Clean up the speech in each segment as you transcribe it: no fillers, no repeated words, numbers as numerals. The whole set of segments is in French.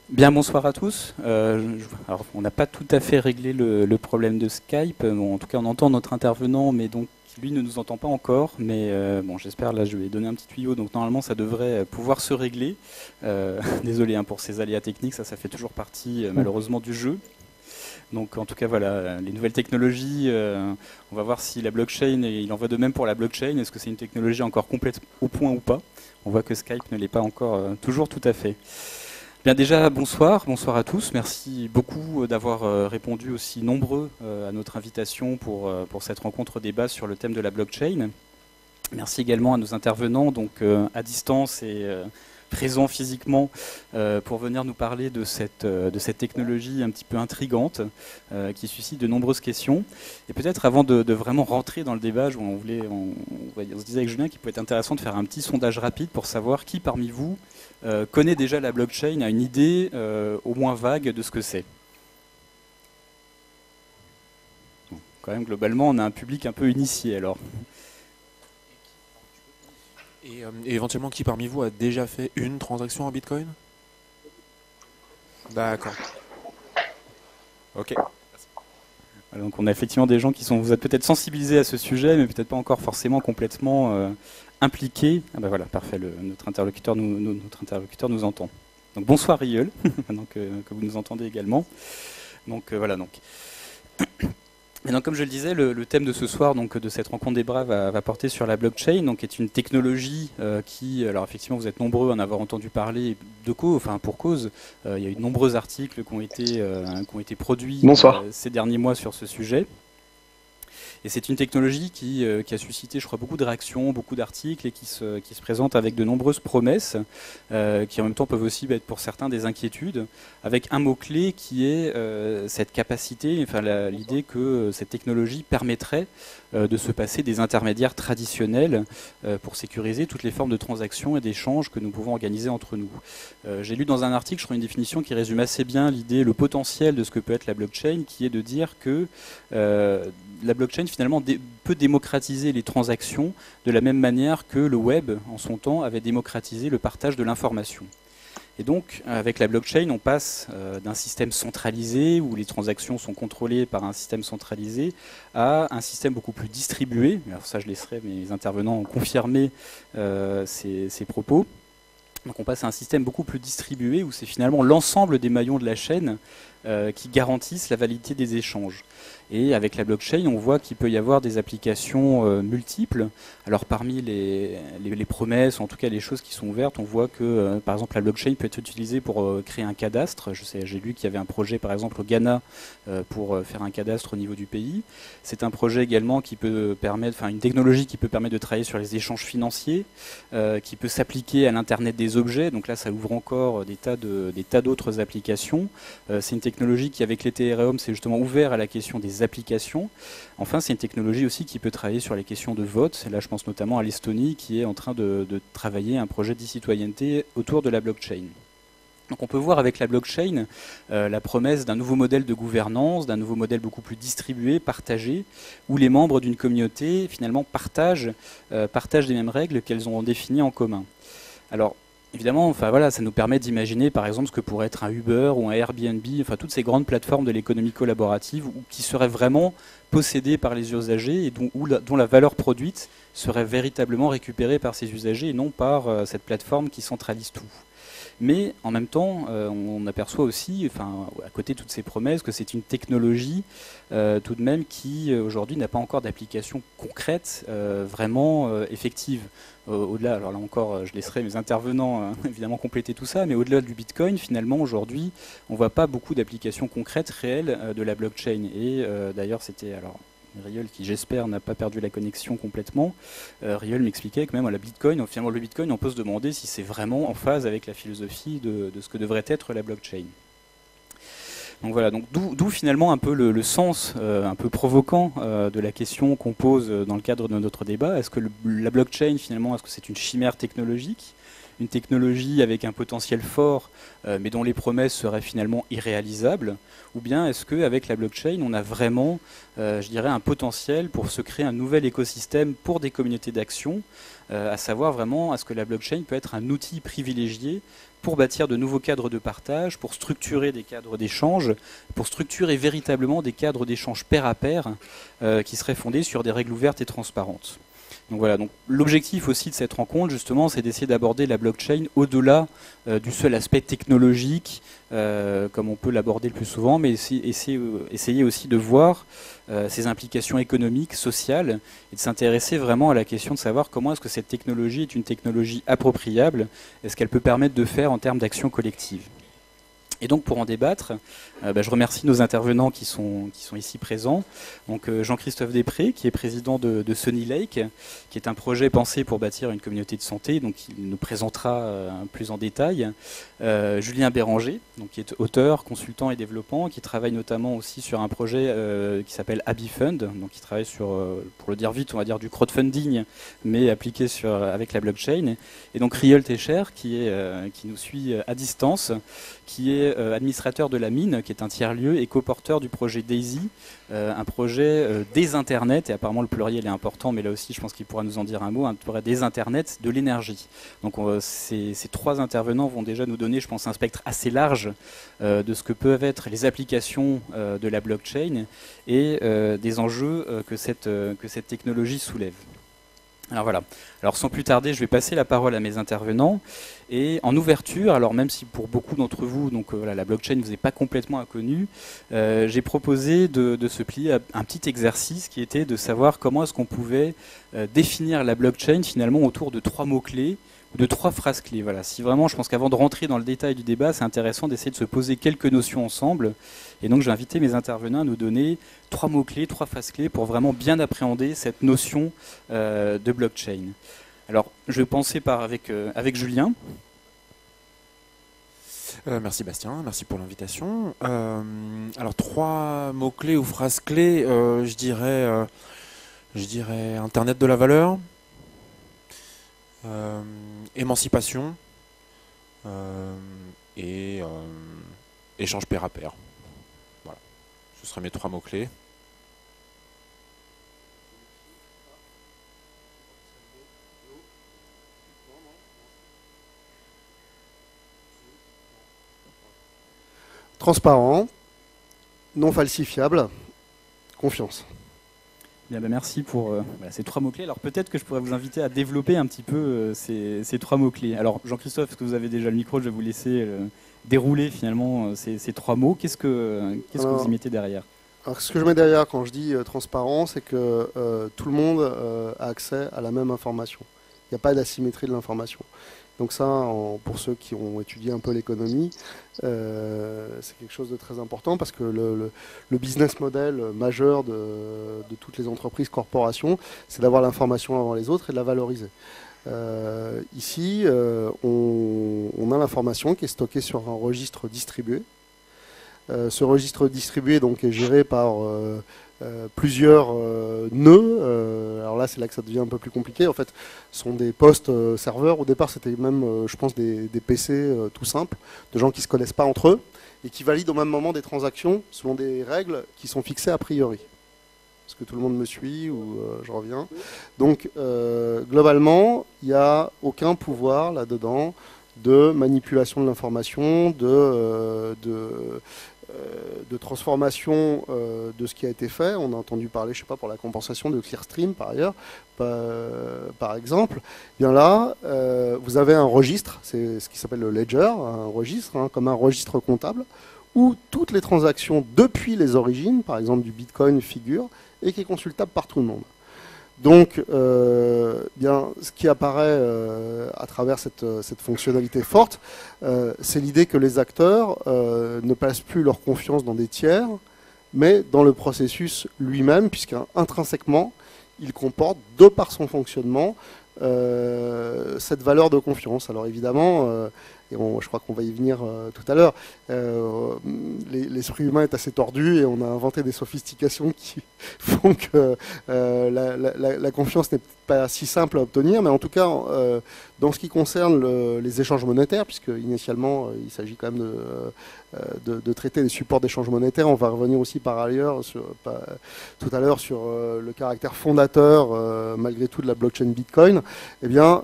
Bien, bonsoir à tous. Alors, on n'a pas tout à fait réglé le problème de Skype. Bon, en tout cas, on entend notre intervenant, mais donc lui ne nous entend pas encore. Mais bon, j'espère, là, je vais donner un petit tuyau. Donc normalement, ça devrait pouvoir se régler. Désolé hein, pour ces aléas techniques, ça fait toujours partie malheureusement du jeu. Donc en tout cas, voilà, les nouvelles technologies, on va voir si la blockchain, et il en va de même pour la blockchain, est-ce que c'est une technologie encore complète au point ou pas? On voit que Skype ne l'est pas encore toujours tout à fait. Bien déjà, bonsoir à tous. Merci beaucoup d'avoir répondu aussi nombreux à notre invitation pour cette rencontre débat sur le thème de la blockchain. Merci également à nos intervenants, donc à distance et présents physiquement, pour venir nous parler de cette technologie un petit peu intrigante qui suscite de nombreuses questions. Et peut-être avant de vraiment rentrer dans le débat, on se disait avec Julien qu'il pouvait être intéressant de faire un petit sondage rapide pour savoir qui parmi vous connaît déjà la blockchain, a une idée au moins vague de ce que c'est. Bon, quand même, globalement, on a un public un peu initié alors. Et éventuellement, qui parmi vous a déjà fait une transaction en Bitcoin? D'accord. Ok. Donc on a effectivement des gens qui sont, vous êtes peut-être sensibilisés à ce sujet, mais peut-être pas encore forcément complètement impliqués. Ah ben voilà, parfait, notre interlocuteur nous entend. Donc bonsoir Rieul, maintenant que vous nous entendez également. Donc voilà donc. Et donc, comme je le disais, le thème de ce soir, donc de cette rencontre des bras, va porter sur la blockchain, donc qui est une technologie qui, alors effectivement, vous êtes nombreux à en avoir entendu parler pour cause. Il y a eu de nombreux articles qui ont été produits ces derniers mois sur ce sujet. Et c'est une technologie qui a suscité, je crois, beaucoup de réactions, beaucoup d'articles et qui se présente avec de nombreuses promesses qui en même temps peuvent aussi être pour certains des inquiétudes, avec un mot-clé qui est cette capacité, enfin l'idée que cette technologie permettrait de se passer des intermédiaires traditionnels pour sécuriser toutes les formes de transactions et d'échanges que nous pouvons organiser entre nous. J'ai lu dans un article, je crois, une définition qui résume assez bien l'idée, le potentiel de ce que peut être la blockchain, qui est de dire que la blockchain finalement peut démocratiser les transactions de la même manière que le web en son temps avait démocratisé le partage de l'information. Et donc avec la blockchain on passe d'un système centralisé où les transactions sont contrôlées par un système centralisé à un système beaucoup plus distribué. Alors ça je laisserai mes intervenants confirmer ces propos. Donc on passe à un système beaucoup plus distribué où c'est finalement l'ensemble des maillons de la chaîne qui garantissent la validité des échanges. Et avec la blockchain, on voit qu'il peut y avoir des applications multiples. Alors parmi les promesses, en tout cas les choses qui sont ouvertes, on voit que par exemple la blockchain peut être utilisée pour créer un cadastre. J'ai lu qu'il y avait un projet par exemple au Ghana pour faire un cadastre au niveau du pays. C'est un projet également qui peut permettre, enfin une technologie qui peut permettre de travailler sur les échanges financiers, qui peut s'appliquer à l'Internet des objets. Donc là, ça ouvre encore des tas d'autres applications. C'est une technologie qui, avec l'Ethereum, s'est justement ouvert à la question des applications. Enfin, c'est une technologie aussi qui peut travailler sur les questions de vote. Là, je pense notamment à l'Estonie qui est en train de travailler un projet d'e-citoyenneté autour de la blockchain. Donc on peut voir avec la blockchain la promesse d'un nouveau modèle de gouvernance, d'un nouveau modèle beaucoup plus distribué, partagé, où les membres d'une communauté finalement partagent les mêmes règles qu'elles ont définies en commun. Alors évidemment, enfin voilà, ça nous permet d'imaginer par exemple ce que pourrait être un Uber ou un Airbnb, enfin toutes ces grandes plateformes de l'économie collaborative qui seraient vraiment possédées par les usagers et dont la valeur produite serait véritablement récupérée par ces usagers et non par cette plateforme qui centralise tout. Mais en même temps, on aperçoit aussi, enfin, à côté de toutes ces promesses, que c'est une technologie tout de même qui aujourd'hui n'a pas encore d'application concrète vraiment effective. Au-delà, alors là encore, je laisserai mes intervenants évidemment compléter tout ça, mais au-delà du Bitcoin, finalement, aujourd'hui, on ne voit pas beaucoup d'applications concrètes réelles de la blockchain. Et d'ailleurs, c'était alors Rieul, qui j'espère n'a pas perdu la connexion complètement, Rieul m'expliquait que même à la Bitcoin, finalement le Bitcoin, on peut se demander si c'est vraiment en phase avec la philosophie de ce que devrait être la blockchain. Donc voilà, donc d'où finalement un peu le sens un peu provoquant de la question qu'on pose dans le cadre de notre débat. Est-ce que la blockchain finalement, est-ce que c'est une chimère technologique une technologie avec un potentiel fort, mais dont les promesses seraient finalement irréalisables, ou bien est-ce qu'avec la blockchain, on a vraiment, je dirais, un potentiel pour se créer un nouvel écosystème pour des communautés d'action, à savoir vraiment, est-ce que la blockchain peut être un outil privilégié pour bâtir de nouveaux cadres de partage, pour structurer des cadres d'échange, pour structurer véritablement des cadres d'échange pair à pair qui seraient fondés sur des règles ouvertes et transparentes. Donc voilà, donc l'objectif aussi de cette rencontre, justement, c'est d'essayer d'aborder la blockchain au-delà du seul aspect technologique, comme on peut l'aborder le plus souvent, mais essayer aussi de voir ses implications économiques, sociales, et de s'intéresser vraiment à la question de savoir comment est-ce que cette technologie est une technologie appropriable, est-ce qu'elle peut permettre de faire en termes d'action collective. Et donc pour en débattre, je remercie nos intervenants qui sont ici présents. Donc Jean-Christophe Després, qui est président de Sunny Lake, qui est un projet pensé pour bâtir une communauté de santé, donc il nous présentera plus en détail. Julien Béranger, donc qui est auteur, consultant et développant, qui travaille notamment aussi sur un projet qui s'appelle Abifund, donc qui travaille sur, pour le dire vite, on va dire du crowdfunding, mais appliqué avec la blockchain. Et donc Riol Techer, qui nous suit à distance, qui est administrateur de la mine, qui est un tiers-lieu, et coporteur du projet DAISY, un projet des internets, et apparemment le pluriel est important, mais là aussi je pense qu'il pourra nous en dire un mot, un projet des internets de l'énergie. Donc ces trois intervenants vont déjà nous donner, je pense, un spectre assez large de ce que peuvent être les applications de la blockchain et des enjeux que cette technologie soulève. Alors voilà, alors sans plus tarder, je vais passer la parole à mes intervenants. Et en ouverture, alors même si pour beaucoup d'entre vous, donc voilà, la blockchain ne vous est pas complètement inconnue, j'ai proposé de se plier à un petit exercice qui était de savoir comment est-ce qu'on pouvait définir la blockchain finalement autour de 3 mots-clés, ou de 3 phrases clés. Voilà. Si vraiment, je pense qu'avant de rentrer dans le détail du débat, c'est intéressant d'essayer de se poser quelques notions ensemble. Et donc j'ai invité mes intervenants à nous donner 3 mots-clés, 3 phrases clés pour vraiment bien appréhender cette notion de blockchain. Alors, je vais penser avec Julien. Merci Bastien, merci pour l'invitation. Alors 3 mots-clés ou phrases clés, je dirais Internet de la valeur, émancipation et échange pair à pair. Voilà, ce seraient mes 3 mots-clés. Transparent, non falsifiable, confiance. Bien, merci pour ces 3 mots-clés. Alors peut-être que je pourrais vous inviter à développer un petit peu ces 3 mots-clés. Alors Jean-Christophe, est-ce que vous avez déjà le micro? Je vais vous laisser dérouler finalement ces 3 mots. Qu'est-ce que vous y mettez derrière? Alors ce que je mets derrière quand je dis transparent, c'est que tout le monde a accès à la même information. Il n'y a pas d'asymétrie de l'information. Donc ça, pour ceux qui ont étudié un peu l'économie, c'est quelque chose de très important parce que le business model majeur de toutes les entreprises, corporations, c'est d'avoir l'information avant les autres et de la valoriser. Ici, on a l'information qui est stockée sur un registre distribué. Ce registre distribué donc, est géré par plusieurs nœuds. Alors là, c'est là que ça devient un peu plus compliqué. En fait, ce sont des postes serveurs. Au départ, c'était même, je pense, des PC tout simples, de gens qui ne se connaissent pas entre eux et qui valident au même moment des transactions selon des règles qui sont fixées a priori. Est-ce que tout le monde me suit ou je reviens? Donc, globalement, il n'y a aucun pouvoir là-dedans de manipulation de l'information, de transformation de ce qui a été fait. On a entendu parler, je sais pas, pour la compensation de Clearstream par ailleurs, par exemple. Bien là, vous avez un registre, c'est ce qui s'appelle le ledger, un registre, comme un registre comptable, où toutes les transactions depuis les origines, par exemple du Bitcoin, figurent et qui est consultable par tout le monde. Donc, bien, ce qui apparaît à travers cette fonctionnalité forte, c'est l'idée que les acteurs ne placent plus leur confiance dans des tiers, mais dans le processus lui-même, puisqu'intrinsèquement, il comporte, de par son fonctionnement, cette valeur de confiance. Alors évidemment, et je crois qu'on va y venir tout à l'heure, l'esprit humain est assez tordu et on a inventé des sophistications qui font que la confiance n'est pas si simple à obtenir, mais en tout cas, dans ce qui concerne les échanges monétaires, puisque initialement il s'agit quand même de traiter les supports d'échange monétaire, on va revenir aussi par ailleurs tout à l'heure sur le caractère fondateur malgré tout de la blockchain Bitcoin. Eh bien,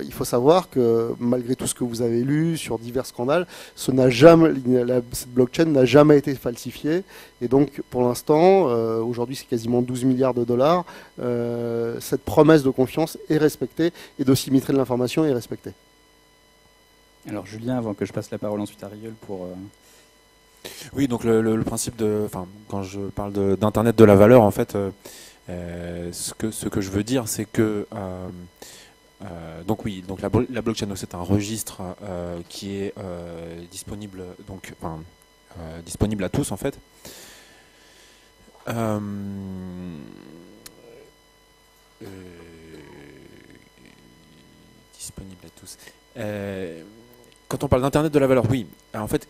il faut savoir que malgré tout ce que vous avez lu sur divers scandales, cette blockchain n'a jamais été falsifiée. Et donc, pour l'instant, aujourd'hui, c'est quasiment 12 milliards de dollars. Cette promesse de confiance est respectée et de symétrie de l'information est respectée. Alors, Julien, avant que je passe la parole ensuite à Rieul pour... Oui, donc le principe quand je parle d'Internet de la valeur, en fait, ce que je veux dire, c'est que donc la blockchain, c'est un registre qui est disponible, disponible à tous en fait. Disponible à tous. Quand on parle d'Internet de la valeur, oui, en fait,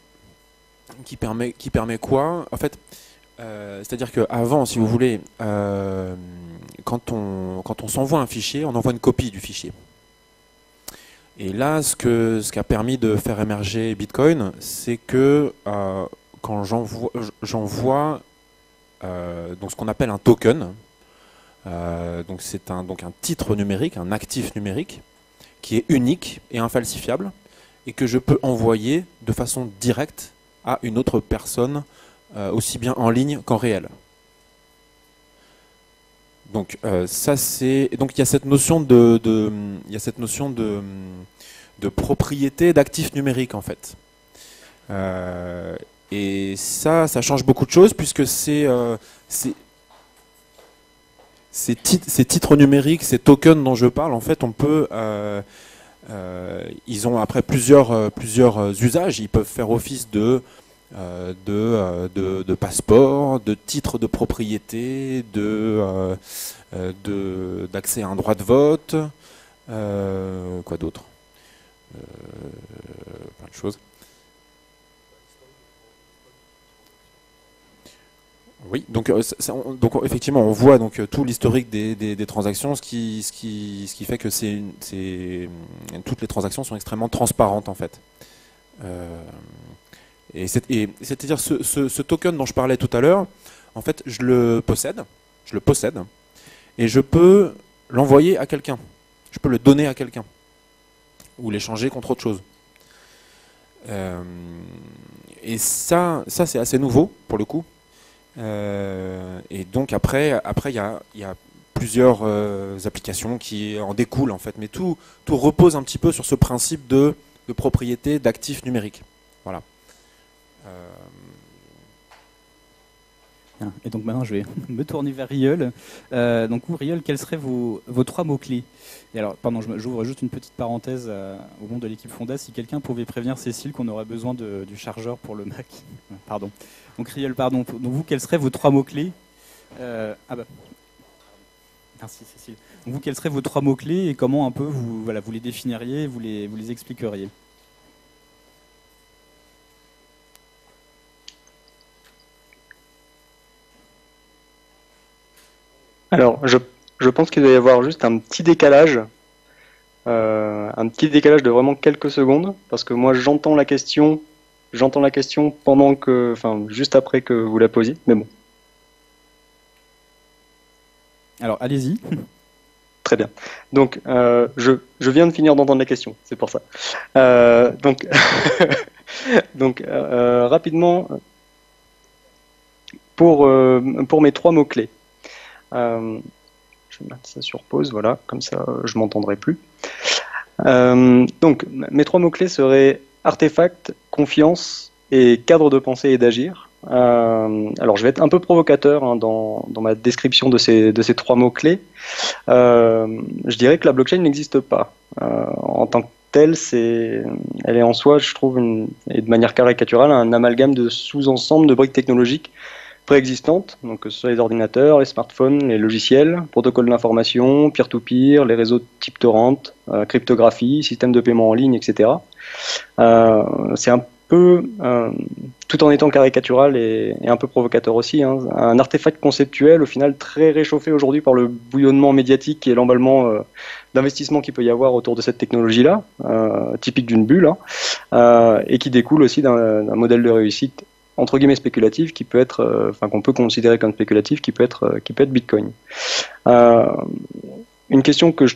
qui permet quoi? En fait, c'est-à-dire qu'avant, si vous voulez, quand on s'envoie un fichier, on envoie une copie du fichier. Et là, ce qui a permis de faire émerger Bitcoin, c'est que quand j'envoie donc ce qu'on appelle un token, donc c'est un titre numérique, un actif numérique, qui est unique et infalsifiable, et que je peux envoyer de façon directe à une autre personne, aussi bien en ligne qu'en réel. Donc donc il y a cette notion de propriété d'actifs numériques en fait. Et ça change beaucoup de choses puisque ces titres numériques, ces tokens dont je parle, en fait, on peut ils ont après plusieurs usages. Ils peuvent faire office de passeport, de titre de propriété, d'accès à un droit de vote, quoi d'autre, plein de choses. Oui, donc effectivement, on voit donc tout l'historique des transactions, ce qui fait que toutes les transactions sont extrêmement transparentes en fait. Et c'est-à-dire ce token dont je parlais tout à l'heure, en fait, je le possède, et je peux l'envoyer à quelqu'un, je peux le donner à quelqu'un, ou l'échanger contre autre chose. Et ça c'est assez nouveau pour le coup. Et donc après il y a plusieurs applications qui en découlent en fait, mais tout repose un petit peu sur ce principe de propriété d'actifs numériques. Voilà. Et donc maintenant je vais me tourner vers Rieul. Donc Rieul, quels seraient vos 3 mots-clés? Et alors, pardon, j'ouvre juste une petite parenthèse au nom de l'équipe Fonda, si quelqu'un pouvait prévenir Cécile qu'on aurait besoin du chargeur pour le Mac. Pardon. Donc Rieul, pardon. Donc vous, quels seraient vos 3 mots-clés? Merci Cécile. Donc vous, quels seraient vos 3 mots-clés et comment un peu vous les définiriez, vous les expliqueriez? Alors, je pense qu'il doit y avoir juste un petit décalage de vraiment quelques secondes, parce que moi j'entends la question juste après que vous la posiez, mais bon. Alors, allez-y. Très bien. Donc, je viens de finir d'entendre la question, c'est pour ça. Donc, rapidement, pour mes 3 mots-clés. Je vais mettre ça sur pause, voilà, comme ça je m'entendrai plus. Donc, mes 3 mots-clés seraient artefact, confiance et cadre de pensée et d'agir. Alors, je vais être un peu provocateur dans ma description de ces 3 mots-clés. Je dirais que la blockchain n'existe pas. En tant que telle, elle est en soi, je trouve, et de manière caricaturale, un amalgame de sous-ensembles de briques technologiques préexistantes, donc que ce soit les ordinateurs, les smartphones, les logiciels, protocoles d'information, peer-to-peer, les réseaux type torrent, cryptographie, système de paiement en ligne, etc. C'est un peu, tout en étant caricatural et un peu provocateur aussi, hein, un artefact conceptuel au final très réchauffé aujourd'hui par le bouillonnement médiatique et l'emballement d'investissement qu'il peut y avoir autour de cette technologie-là, typique d'une bulle, hein, et qui découle aussi d'un modèle de réussite entre guillemets spéculatif qui peut être, qu'on peut considérer comme spéculatif, qui peut être Bitcoin. Une question que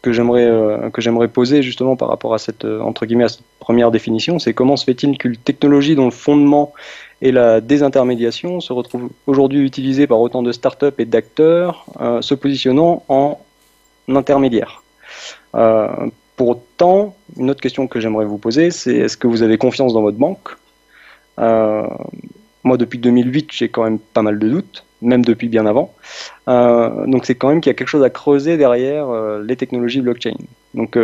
j'aimerais poser justement par rapport à cette entre guillemets à cette première définition, c'est comment se fait-il qu'une technologie dont le fondement est la désintermédiation se retrouve aujourd'hui utilisée par autant de startups et d'acteurs se positionnant en intermédiaire. Pour autant, une autre question que j'aimerais vous poser, c'est est-ce que vous avez confiance dans votre banque? Moi, depuis 2008, j'ai quand même pas mal de doutes, même depuis bien avant. Donc, c'est quand même qu'il y a quelque chose à creuser derrière les technologies blockchain. Donc,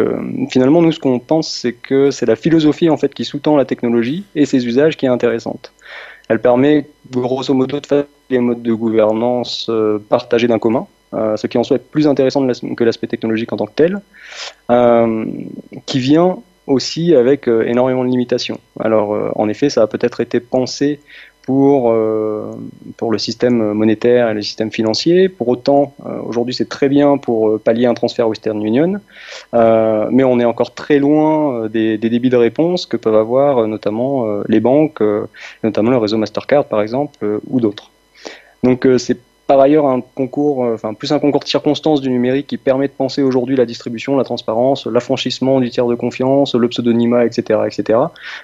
finalement, nous, ce qu'on pense, c'est que c'est la philosophie en fait qui sous-tend la technologie et ses usages qui est intéressante. Elle permet, grosso modo, de faire les modes de gouvernance partagés d'un commun, ce qui en soit est plus intéressant que l'aspect technologique en tant que tel, qui vient aussi avec énormément de limitations. Alors, en effet, ça a peut-être été pensé pour le système monétaire et le système financier. Pour autant, aujourd'hui, c'est très bien pour pallier un transfert Western Union, mais on est encore très loin des débits de réponse que peuvent avoir notamment les banques, notamment le réseau Mastercard, par exemple, ou d'autres. Donc, c'est par ailleurs un concours, plus un concours de circonstances du numérique qui permet de penser aujourd'hui la distribution, la transparence, l'affranchissement du tiers de confiance, le pseudonymat, etc.,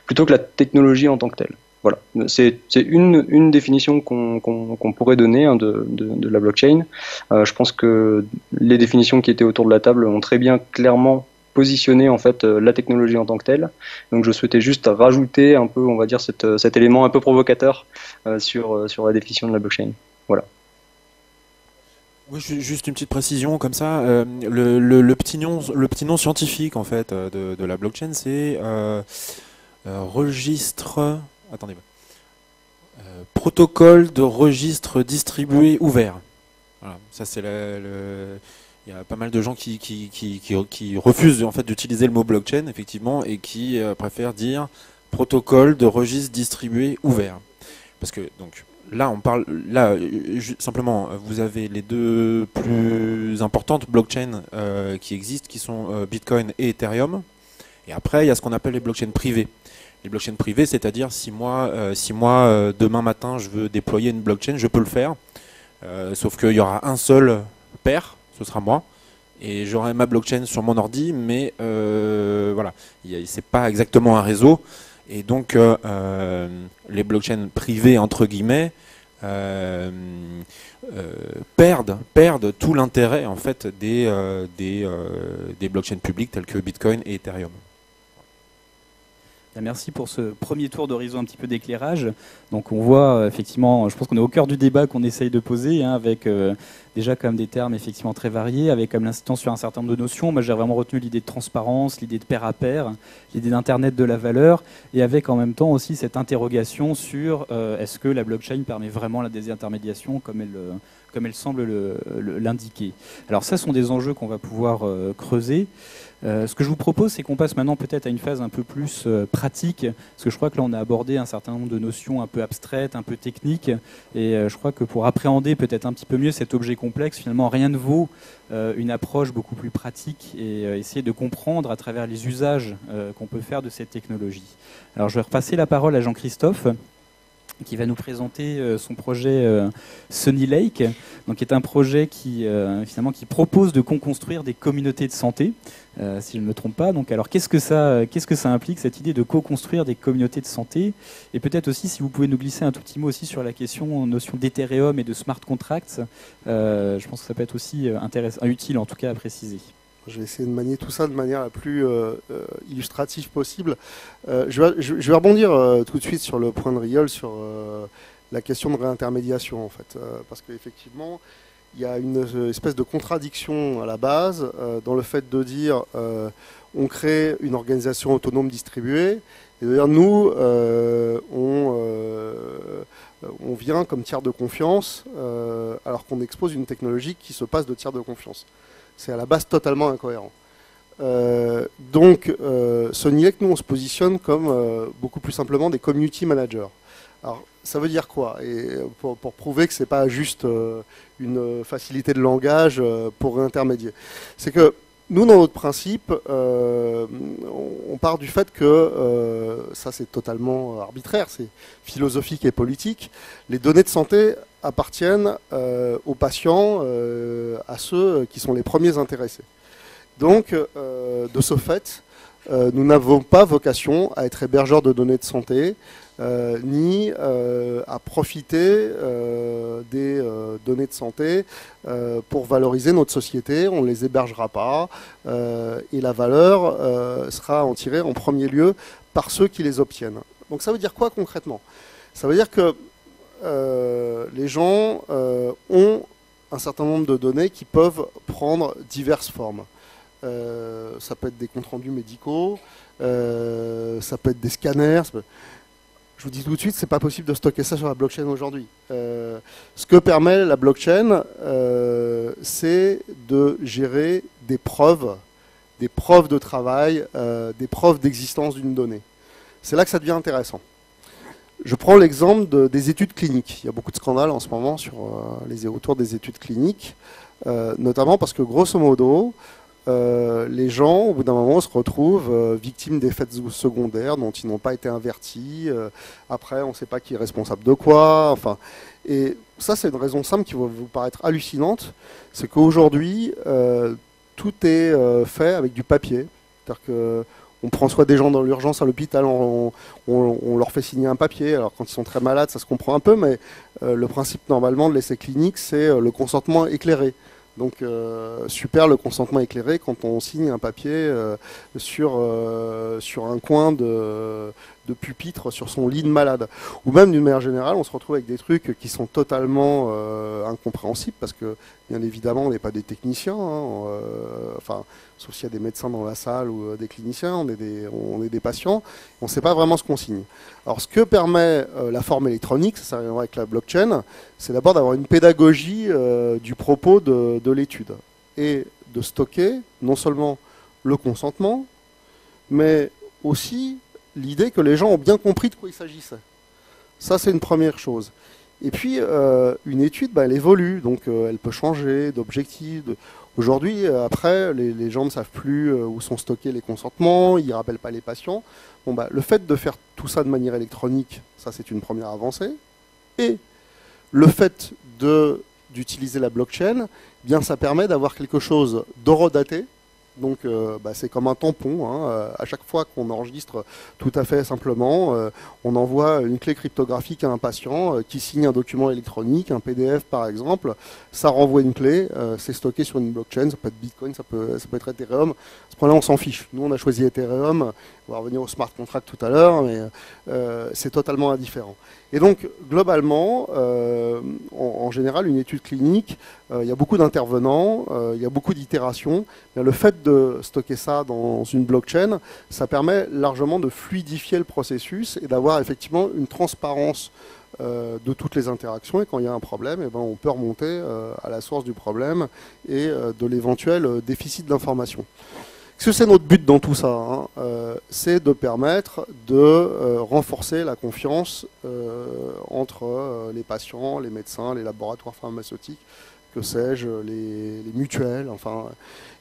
plutôt que la technologie en tant que telle. Voilà, c'est une définition qu'on pourrait donner de la blockchain. Je pense que les définitions qui étaient autour de la table ont très bien clairement positionné en fait la technologie en tant que telle. Donc je souhaitais juste rajouter un peu, on va dire, cet élément un peu provocateur sur la définition de la blockchain. Voilà. Oui, juste une petite précision comme ça. Le petit nom scientifique en fait de la blockchain, c'est registre. Attendez. Protocole de registre distribué ouvert. Voilà, ça c'est il y a pas mal de gens qui refusent en fait d'utiliser le mot blockchain effectivement et qui préfèrent dire protocole de registre distribué ouvert. Parce que donc là, simplement, vous avez les deux plus importantes blockchains qui existent, qui sont Bitcoin et Ethereum. Et après, il y a ce qu'on appelle les blockchains privées. Les blockchains privées, c'est-à-dire si moi demain matin, je veux déployer une blockchain, je peux le faire. Sauf qu'il y aura un seul pair, ce sera moi. Et j'aurai ma blockchain sur mon ordi, mais voilà, c'est pas exactement un réseau. Et donc, les blockchains privées, entre guillemets, perdent tout l'intérêt en fait des blockchains publiques telles que Bitcoin et Ethereum. Merci pour ce premier tour d'horizon, un petit peu d'éclairage. Donc on voit effectivement, je pense qu'on est au cœur du débat qu'on essaye de poser, hein, avec déjà quand même des termes effectivement très variés, avec comme l'insistance sur un certain nombre de notions. Moi j'ai vraiment retenu l'idée de transparence, l'idée de pair à pair, l'idée d'internet de la valeur, et avec en même temps aussi cette interrogation sur est-ce que la blockchain permet vraiment la désintermédiation comme elle semble l'indiquer. Alors ça sont des enjeux qu'on va pouvoir creuser. Ce que je vous propose, c'est qu'on passe maintenant peut-être à une phase un peu plus pratique, parce que je crois que là on a abordé un certain nombre de notions un peu abstraites, un peu techniques, et je crois que pour appréhender peut-être un petit peu mieux cet objet complexe, finalement rien ne vaut une approche beaucoup plus pratique et essayer de comprendre à travers les usages qu'on peut faire de cette technologie. Alors je vais repasser la parole à Jean-Christophe, qui va nous présenter son projet Sunny Lake, donc qui est un projet qui propose de co-construire des communautés de santé, si je ne me trompe pas. Donc alors qu'est-ce que ça implique, cette idée de co-construire des communautés de santé? Et peut-être aussi si vous pouvez nous glisser un tout petit mot aussi sur la notion d'Ethereum et de smart contracts, je pense que ça peut être aussi utile en tout cas à préciser. Je vais essayer de manier tout ça de manière la plus illustrative possible. Je vais rebondir tout de suite sur le point de Riol, sur la question de réintermédiation, en fait. Parce qu'effectivement, il y a une espèce de contradiction à la base dans le fait de dire on crée une organisation autonome distribuée, et de dire nous, on vient comme tiers de confiance alors qu'on expose une technologie qui se passe de tiers de confiance. C'est à la base totalement incohérent. Donc, Sonic, nous, on se positionne comme beaucoup plus simplement des community managers. Alors, ça veut dire quoi? Et pour prouver que c'est pas juste une facilité de langage pour réintermédier. C'est que nous, dans notre principe, on part du fait que, ça c'est totalement arbitraire, c'est philosophique et politique, les données de santé appartiennent aux patients, à ceux qui sont les premiers intéressés. Donc, de ce fait, nous n'avons pas vocation à être hébergeurs de données de santé, ni à profiter des données de santé pour valoriser notre société. On ne les hébergera pas et la valeur sera en tirée en premier lieu par ceux qui les obtiennent. Donc ça veut dire quoi concrètement? Ça veut dire que les gens ont un certain nombre de données qui peuvent prendre diverses formes. Ça peut être des comptes rendus médicaux, ça peut être des scanners. Je vous dis tout de suite, c'est pas possible de stocker ça sur la blockchain aujourd'hui. Ce que permet la blockchain, c'est de gérer des preuves de travail, des preuves d'existence d'une donnée. C'est là que ça devient intéressant. Je prends l'exemple des études cliniques. Il y a beaucoup de scandales en ce moment autour des études cliniques, notamment parce que grosso modo, les gens, au bout d'un moment, se retrouvent victimes d'effets secondaires dont ils n'ont pas été avertis. Après, on ne sait pas qui est responsable de quoi. Enfin, et ça, c'est une raison simple qui va vous paraître hallucinante. C'est qu'aujourd'hui, tout est fait avec du papier. C'est-à-dire qu'on prend soit des gens dans l'urgence à l'hôpital, on leur fait signer un papier. Alors, quand ils sont très malades, ça se comprend un peu, mais le principe, normalement, de l'essai clinique, c'est le consentement éclairé. Donc, super le consentement éclairé quand on signe un papier sur un coin de pupitre sur son lit de malade. Ou même d'une manière générale, on se retrouve avec des trucs qui sont totalement incompréhensibles parce que, bien évidemment, on n'est pas des techniciens. Enfin, sauf s'il y a des médecins dans la salle ou des cliniciens, on est des patients. On ne sait pas vraiment ce qu'on signe. Alors, ce que permet la forme électronique, ça arrivera avec la blockchain, c'est d'abord d'avoir une pédagogie du propos de l'étude et de stocker non seulement le consentement, mais aussi l'idée que les gens ont bien compris de quoi il s'agissait. Ça, c'est une première chose. Et puis, une étude, elle évolue, donc elle peut changer d'objectif. Aujourd'hui, après, les gens ne savent plus où sont stockés les consentements, ils ne rappellent pas les patients. Bon, le fait de faire tout ça de manière électronique, ça, c'est une première avancée. Et le fait d'utiliser la blockchain, bien, ça permet d'avoir quelque chose d'horodaté. Donc, c'est comme un tampon. À chaque fois qu'on enregistre tout à fait simplement, on envoie une clé cryptographique à un patient qui signe un document électronique, un PDF par exemple. Ça renvoie une clé, c'est stocké sur une blockchain. Ça peut être Bitcoin, ça peut être Ethereum. Ce point-là, on s'en fiche. Nous, on a choisi Ethereum. On va revenir au smart contract tout à l'heure, mais c'est totalement indifférent. Et donc, globalement, en général, une étude clinique, il y a beaucoup d'intervenants, il y a beaucoup d'itérations. Le fait de stocker ça dans une blockchain, ça permet largement de fluidifier le processus et d'avoir effectivement une transparence de toutes les interactions. Et quand il y a un problème, on peut remonter à la source du problème et de l'éventuel déficit d'information. Ce que c'est notre but dans tout ça, c'est de permettre de renforcer la confiance entre les patients, les médecins, les laboratoires pharmaceutiques, que sais-je, les mutuelles, enfin.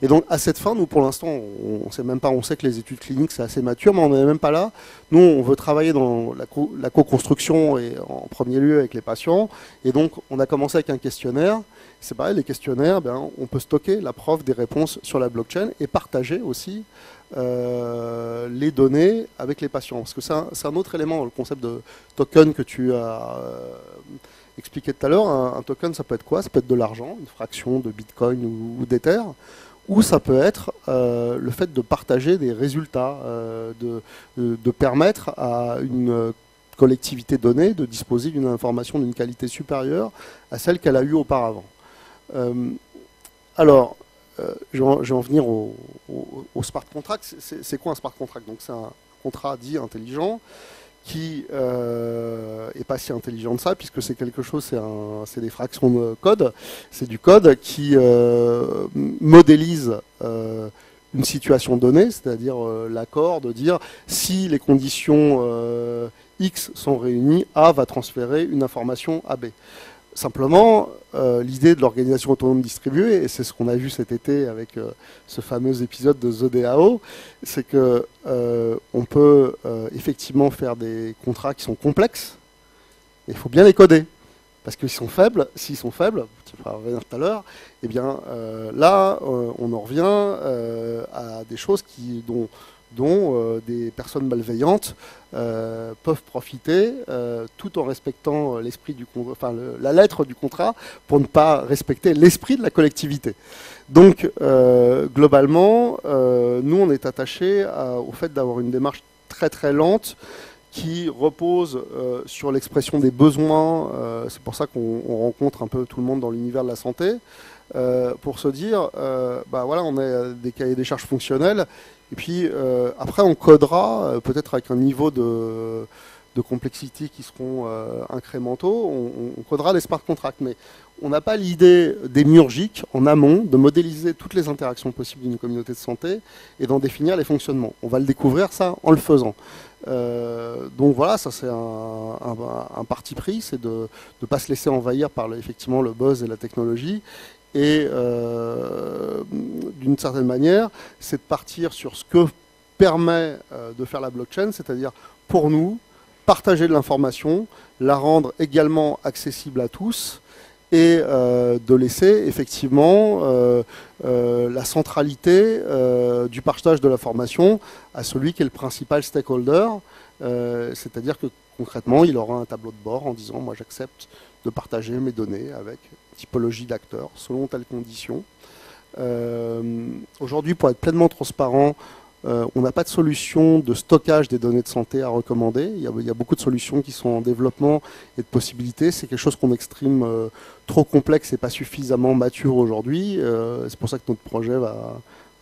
Et donc à cette fin, nous pour l'instant, on sait même pas, on sait que les études cliniques c'est assez mature, mais on n'est même pas là. Nous, on veut travailler dans la co-construction et en premier lieu avec les patients. Et donc on a commencé avec un questionnaire. C'est pareil, les questionnaires, on peut stocker la preuve des réponses sur la blockchain et partager aussi les données avec les patients. Parce que c'est un autre élément dans le concept de token que tu as expliqué tout à l'heure. Un token, ça peut être quoi? Ça peut être de l'argent, une fraction de Bitcoin ou d'Ether, ou ça peut être le fait de partager des résultats, de permettre à une collectivité donnée de disposer d'une information d'une qualité supérieure à celle qu'elle a eue auparavant. Alors, je vais en venir au smart contract. C'est quoi un smart contract? Donc, c'est un contrat dit intelligent qui est pas si intelligent que ça, puisque c'est quelque chose, c'est des fractions de code, c'est du code qui modélise une situation donnée, c'est-à-dire l'accord de dire si les conditions X sont réunies, A va transférer une information à B. Simplement, l'idée de l'organisation autonome distribuée, et c'est ce qu'on a vu cet été avec ce fameux épisode de The DAO, c'est que on peut effectivement faire des contrats qui sont complexes, mais il faut bien les coder. Parce qu'ils sont faibles, s'ils sont faibles, tu vas revenir tout à l'heure, eh bien là, on en revient à des choses dont des personnes malveillantes peuvent profiter tout en respectant l'esprit du la lettre du contrat pour ne pas respecter l'esprit de la collectivité. Donc globalement, nous on est attachés au fait d'avoir une démarche très très lente qui repose sur l'expression des besoins. C'est pour ça qu'on rencontre un peu tout le monde dans l'univers de la santé, pour se dire, bah voilà, on a des cahiers des charges fonctionnels, et puis après on codera, peut-être avec un niveau de complexité qui seront incrémentaux, on codera des smart contracts, mais on n'a pas l'idée démiurgique en amont de modéliser toutes les interactions possibles d'une communauté de santé et d'en définir les fonctionnements. On va le découvrir ça en le faisant. Donc voilà, ça c'est un parti pris, c'est de ne pas se laisser envahir par effectivement le buzz et la technologie, et d'une certaine manière, c'est de partir sur ce que permet de faire la blockchain, c'est-à-dire pour nous, partager de l'information, la rendre également accessible à tous, et de laisser effectivement la centralité du partage de l'information à celui qui est le principal stakeholder, c'est-à-dire que concrètement il aura un tableau de bord en disant moi j'accepte de partager mes données avec typologie d'acteurs selon telles conditions. Aujourd'hui, pour être pleinement transparent, on n'a pas de solution de stockage des données de santé à recommander. Il y a beaucoup de solutions qui sont en développement et de possibilités. C'est quelque chose qu'on exprime trop complexe et pas suffisamment mature aujourd'hui. C'est pour ça que notre projet va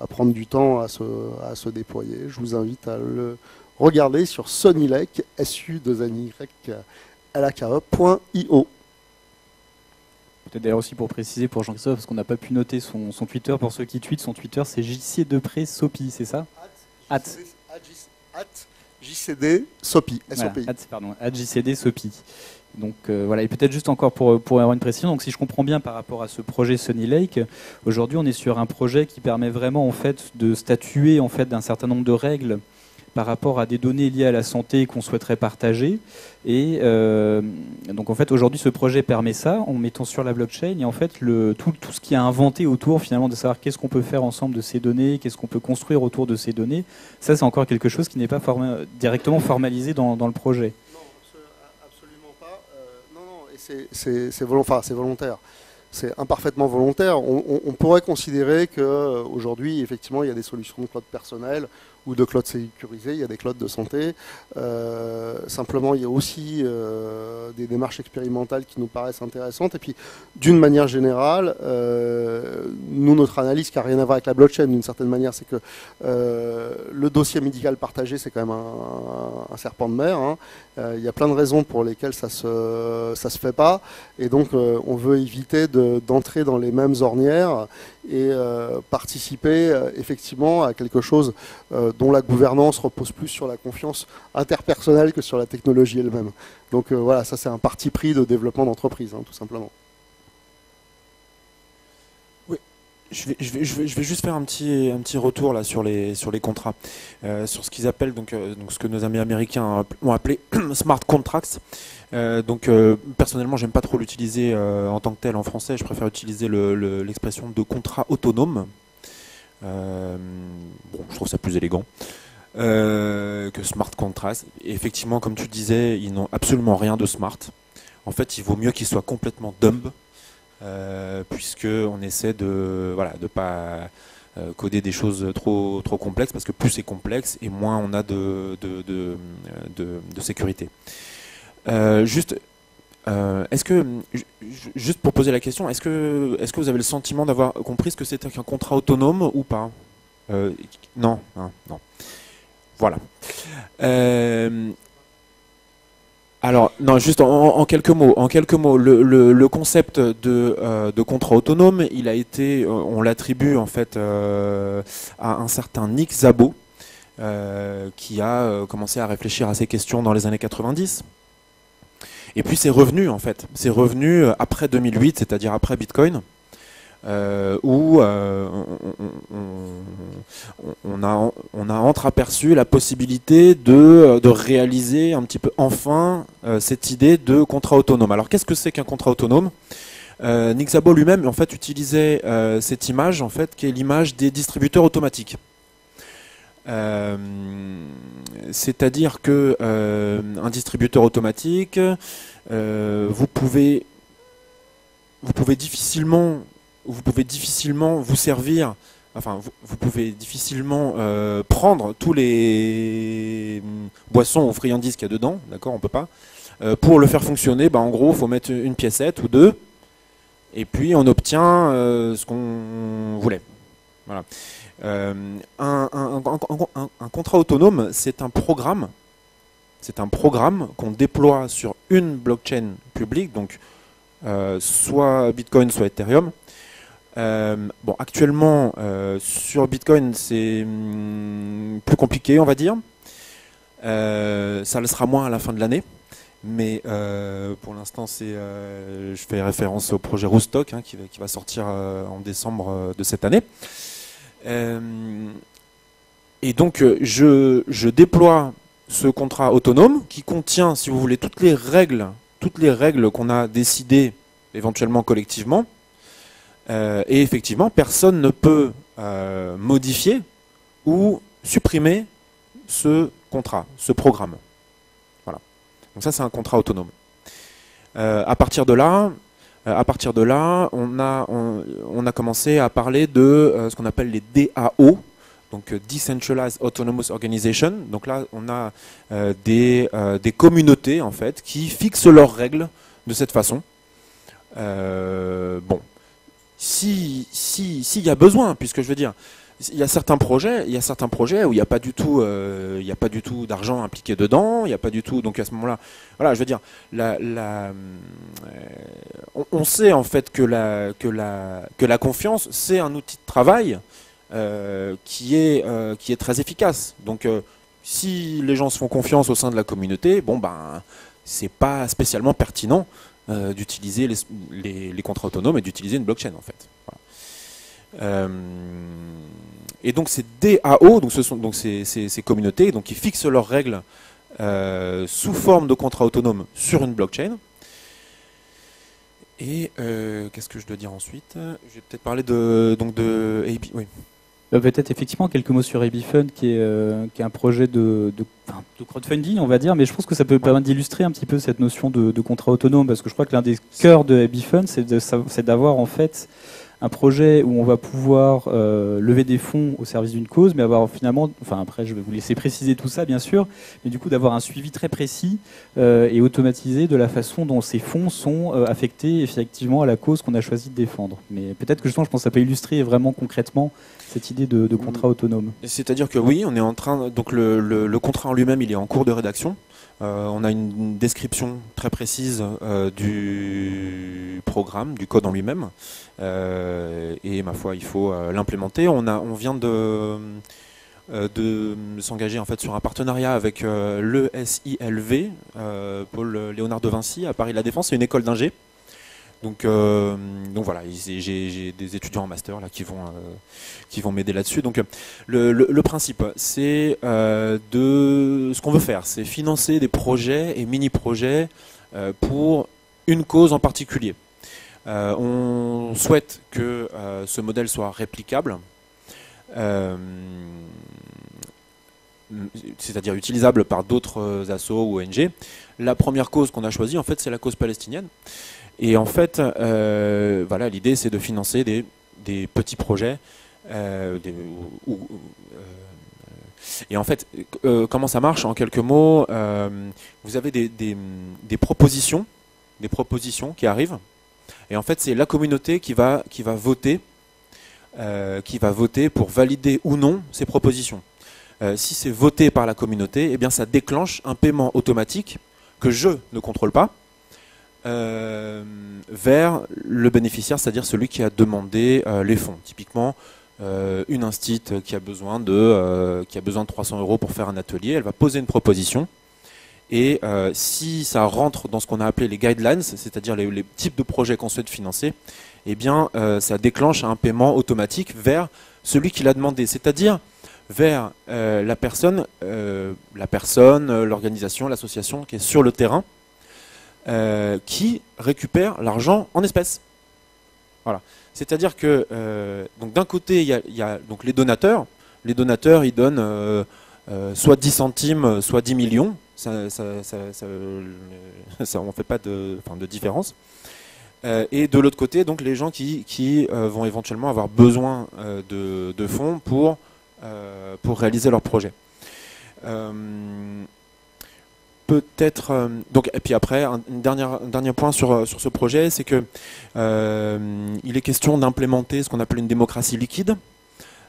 prendre du temps à se déployer. Je vous invite à le regarder sur sonylake, su2nylake.io. Peut-être d'ailleurs aussi pour préciser pour Jean-Christophe, parce qu'on n'a pas pu noter son Twitter, pour ceux qui tweetent, son Twitter c'est JCDepré-Sopi, c'est ça ? JCD Sopi, S-O-P-I. Voilà, JCD Sopi. Donc voilà, et peut-être juste encore pour avoir une précision, donc si je comprends bien par rapport à ce projet sonylake, aujourd'hui on est sur un projet qui permet vraiment en fait de statuer en fait d'un certain nombre de règles par rapport à des données liées à la santé qu'on souhaiterait partager. Et donc en fait aujourd'hui ce projet permet ça en mettant sur la blockchain et en fait tout ce qui a inventé autour finalement de savoir qu'est-ce qu'on peut faire ensemble de ces données, qu'est-ce qu'on peut construire autour de ces données, ça c'est encore quelque chose qui n'est pas directement formalisé dans le projet. Non, absolument pas. Non, et c'est volontaire. C'est imparfaitement volontaire. On pourrait considérer qu'aujourd'hui, effectivement, il y a des solutions de cloud personnel ou de cloud sécurisé, il y a des clouds de santé. Simplement, il y a aussi des démarches expérimentales qui nous paraissent intéressantes. Et puis, d'une manière générale, nous, notre analyse qui n'a rien à voir avec la blockchain, d'une certaine manière, c'est que le dossier médical partagé, c'est quand même un serpent de mer. Hein. Il y a plein de raisons pour lesquelles ça se fait pas. Et donc, on veut éviter d'entrer dans les mêmes ornières et participer effectivement à quelque chose dont la gouvernance repose plus sur la confiance interpersonnelle que sur la technologie elle-même. Donc voilà, ça c'est un parti pris de développement d'entreprise, hein, tout simplement. Oui, je vais juste faire un petit retour là sur les contrats, sur ce qu'ils appellent donc ce que nos amis américains ont appelé smart contracts. Personnellement, j'aime pas trop l'utiliser en tant que tel en français. Je préfère utiliser l'expression de contrat autonome. Je trouve ça plus élégant que smart contracts. Et effectivement, comme tu disais, ils n'ont absolument rien de smart. En fait, il vaut mieux qu'ils soient complètement dumb, puisque on essaie de pas coder des choses trop complexes, parce que plus c'est complexe et moins on a de sécurité. Juste pour poser la question, est-ce que vous avez le sentiment d'avoir compris ce que c'était qu'un contrat autonome ou pas ? Non. Voilà. Alors, non, juste en quelques mots. En quelques mots, le concept de contrat autonome, il a été, on l'attribue en fait à un certain Nick Szabo, qui a commencé à réfléchir à ces questions dans les années 90. Et puis c'est revenu en fait. C'est revenu après 2008, c'est-à-dire après Bitcoin. Où on a entreaperçu la possibilité de réaliser un petit peu enfin cette idée de contrat autonome. Alors qu'est-ce que c'est qu'un contrat autonome? Nick Szabo lui-même en fait utilisait cette image en fait qui est l'image des distributeurs automatiques. C'est-à-dire que un distributeur automatique, vous pouvez difficilement vous servir, enfin vous pouvez difficilement prendre tous les boissons ou friandises qu'il y a dedans, d'accord, on peut pas. Pour le faire fonctionner, en gros, il faut mettre une piécette ou deux, et puis on obtient ce qu'on voulait. Voilà. Un contrat autonome, c'est un programme qu'on déploie sur une blockchain publique, donc soit Bitcoin, soit Ethereum. Actuellement, sur Bitcoin, c'est plus compliqué, on va dire. Ça le sera moins à la fin de l'année. Mais pour l'instant, je fais référence au projet Rootstock qui va sortir en décembre de cette année. Et donc, je déploie ce contrat autonome qui contient, si vous voulez, toutes les règles qu'on a décidées éventuellement collectivement. Et effectivement, personne ne peut modifier ou supprimer ce contrat, ce programme. Voilà. Donc ça, c'est un contrat autonome. À partir de là, on a commencé à parler de ce qu'on appelle les DAO, donc Decentralized Autonomous Organization. Donc là, on a des communautés en fait qui fixent leurs règles de cette façon. S'il y a besoin, puisque je veux dire, il y a certains projets où il n'y a pas du tout, d'argent impliqué dedans, il n'y a pas du tout. Donc à ce moment-là, voilà, je veux dire, on sait en fait que la confiance, c'est un outil de travail qui est très efficace. Donc si les gens se font confiance au sein de la communauté, c'est pas spécialement pertinent d'utiliser les contrats autonomes et d'utiliser une blockchain en fait. Voilà. Et donc ces DAO, donc ce sont donc ces communautés donc qui fixent leurs règles sous forme de contrats autonomes sur une blockchain. Et qu'est-ce que je dois dire ensuite? Je vais peut-être parler de AB. Oui. Peut-être effectivement quelques mots sur ABFund qui est un projet de crowdfunding, on va dire, mais je pense que ça peut permettre d'illustrer un petit peu cette notion de contrat autonome, parce que je crois que l'un des cœurs de ABFund, c'est d'avoir en fait un projet où on va pouvoir lever des fonds au service d'une cause, mais avoir finalement, après je vais vous laisser préciser tout ça bien sûr, mais du coup d'avoir un suivi très précis et automatisé de la façon dont ces fonds sont affectés effectivement à la cause qu'on a choisi de défendre. Mais peut-être que justement, je pense que ça peut illustrer vraiment concrètement cette idée de contrat autonome. C'est-à-dire que oui, on est en train, donc le contrat en lui-même, il est en cours de rédaction. On a une description très précise du programme, du code en lui-même, et ma foi, il faut l'implémenter. On vient de s'engager en fait sur un partenariat avec le SILV, Paul Léonard de Vinci, à Paris La Défense. C'est une école d'ingé. Donc voilà, j'ai des étudiants en master là qui vont m'aider là-dessus. Donc le principe, c'est ce qu'on veut faire, c'est financer des projets et mini-projets pour une cause en particulier. On souhaite que ce modèle soit réplicable, c'est-à-dire utilisable par d'autres assos ou ONG. La première cause qu'on a choisie, en fait, c'est la cause palestinienne. Et en fait, voilà, l'idée c'est de financer des petits projets. Et en fait, comment ça marche en quelques mots? Vous avez des propositions qui arrivent. Et en fait, c'est la communauté qui va voter pour valider ou non ces propositions. Si c'est voté par la communauté, eh bien ça déclenche un paiement automatique que je ne contrôle pas, vers le bénéficiaire, c'est-à-dire celui qui a demandé les fonds. Typiquement, une instit qui a besoin de 300 € pour faire un atelier, elle va poser une proposition. Et si ça rentre dans ce qu'on a appelé les guidelines, c'est-à-dire les types de projets qu'on souhaite financer, eh bien, ça déclenche un paiement automatique vers celui qui l'a demandé, c'est-à-dire vers la personne, l'organisation, l'association qui est sur le terrain, qui récupère l'argent en espèces. Voilà. C'est-à-dire que donc d'un côté, il y a donc les donateurs. Les donateurs, ils donnent soit 10 centimes, soit 10 millions. Ça on fait pas de différence. Et de l'autre côté, donc les gens qui vont éventuellement avoir besoin de fonds pour réaliser leur projet. Peut-être donc, et puis après un dernier point sur ce projet, c'est que il est question d'implémenter ce qu'on appelle une démocratie liquide.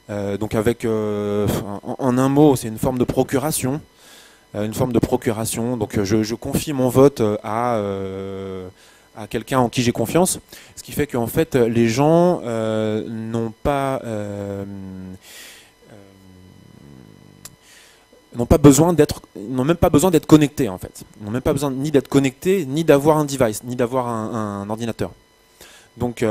Donc avec en un mot, c'est une forme de procuration. Donc je confie mon vote à quelqu'un en qui j'ai confiance, ce qui fait qu'en fait les gens n'ont même pas besoin d'être connectés en fait. Ils n'ont même pas besoin ni d'être connectés, ni d'avoir un device, ni d'avoir un ordinateur. Donc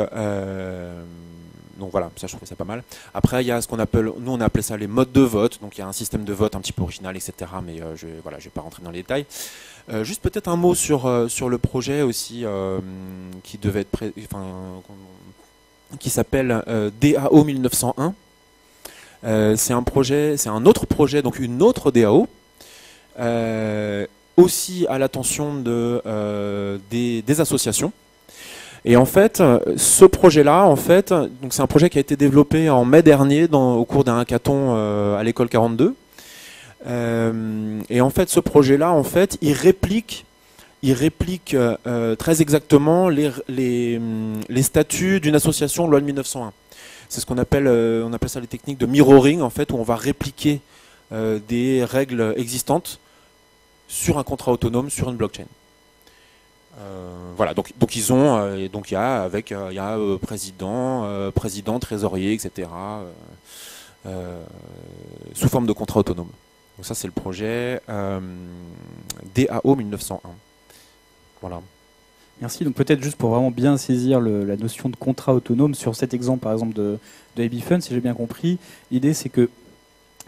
voilà, ça je trouve ça pas mal. Après il y a ce qu'on appelle, nous on a appelé ça les modes de vote, donc il y a un système de vote un petit peu original, etc. Mais je vais pas rentrer dans les détails. Juste peut-être un mot sur le projet aussi qui devait être qui s'appelle DAO 1901. C'est un autre projet, donc une autre DAO, aussi à l'attention des associations. Et en fait, ce projet-là, donc c'est un projet qui a été développé en mai dernier au cours d'un hackathon à l'école 42. Et en fait, ce projet-là, il réplique très exactement les statuts d'une association loi de 1901. C'est ce qu'on appelle, on appelle ça les techniques de mirroring, en fait, où on va répliquer des règles existantes sur un contrat autonome, sur une blockchain. Voilà, donc ils ont, il y a président, trésorier, etc. Sous forme de contrat autonome. Donc ça c'est le projet DAO 1901. Voilà. Merci. Donc peut-être juste pour vraiment bien saisir la notion de contrat autonome sur cet exemple par exemple de Happyfund, si j'ai bien compris, l'idée c'est que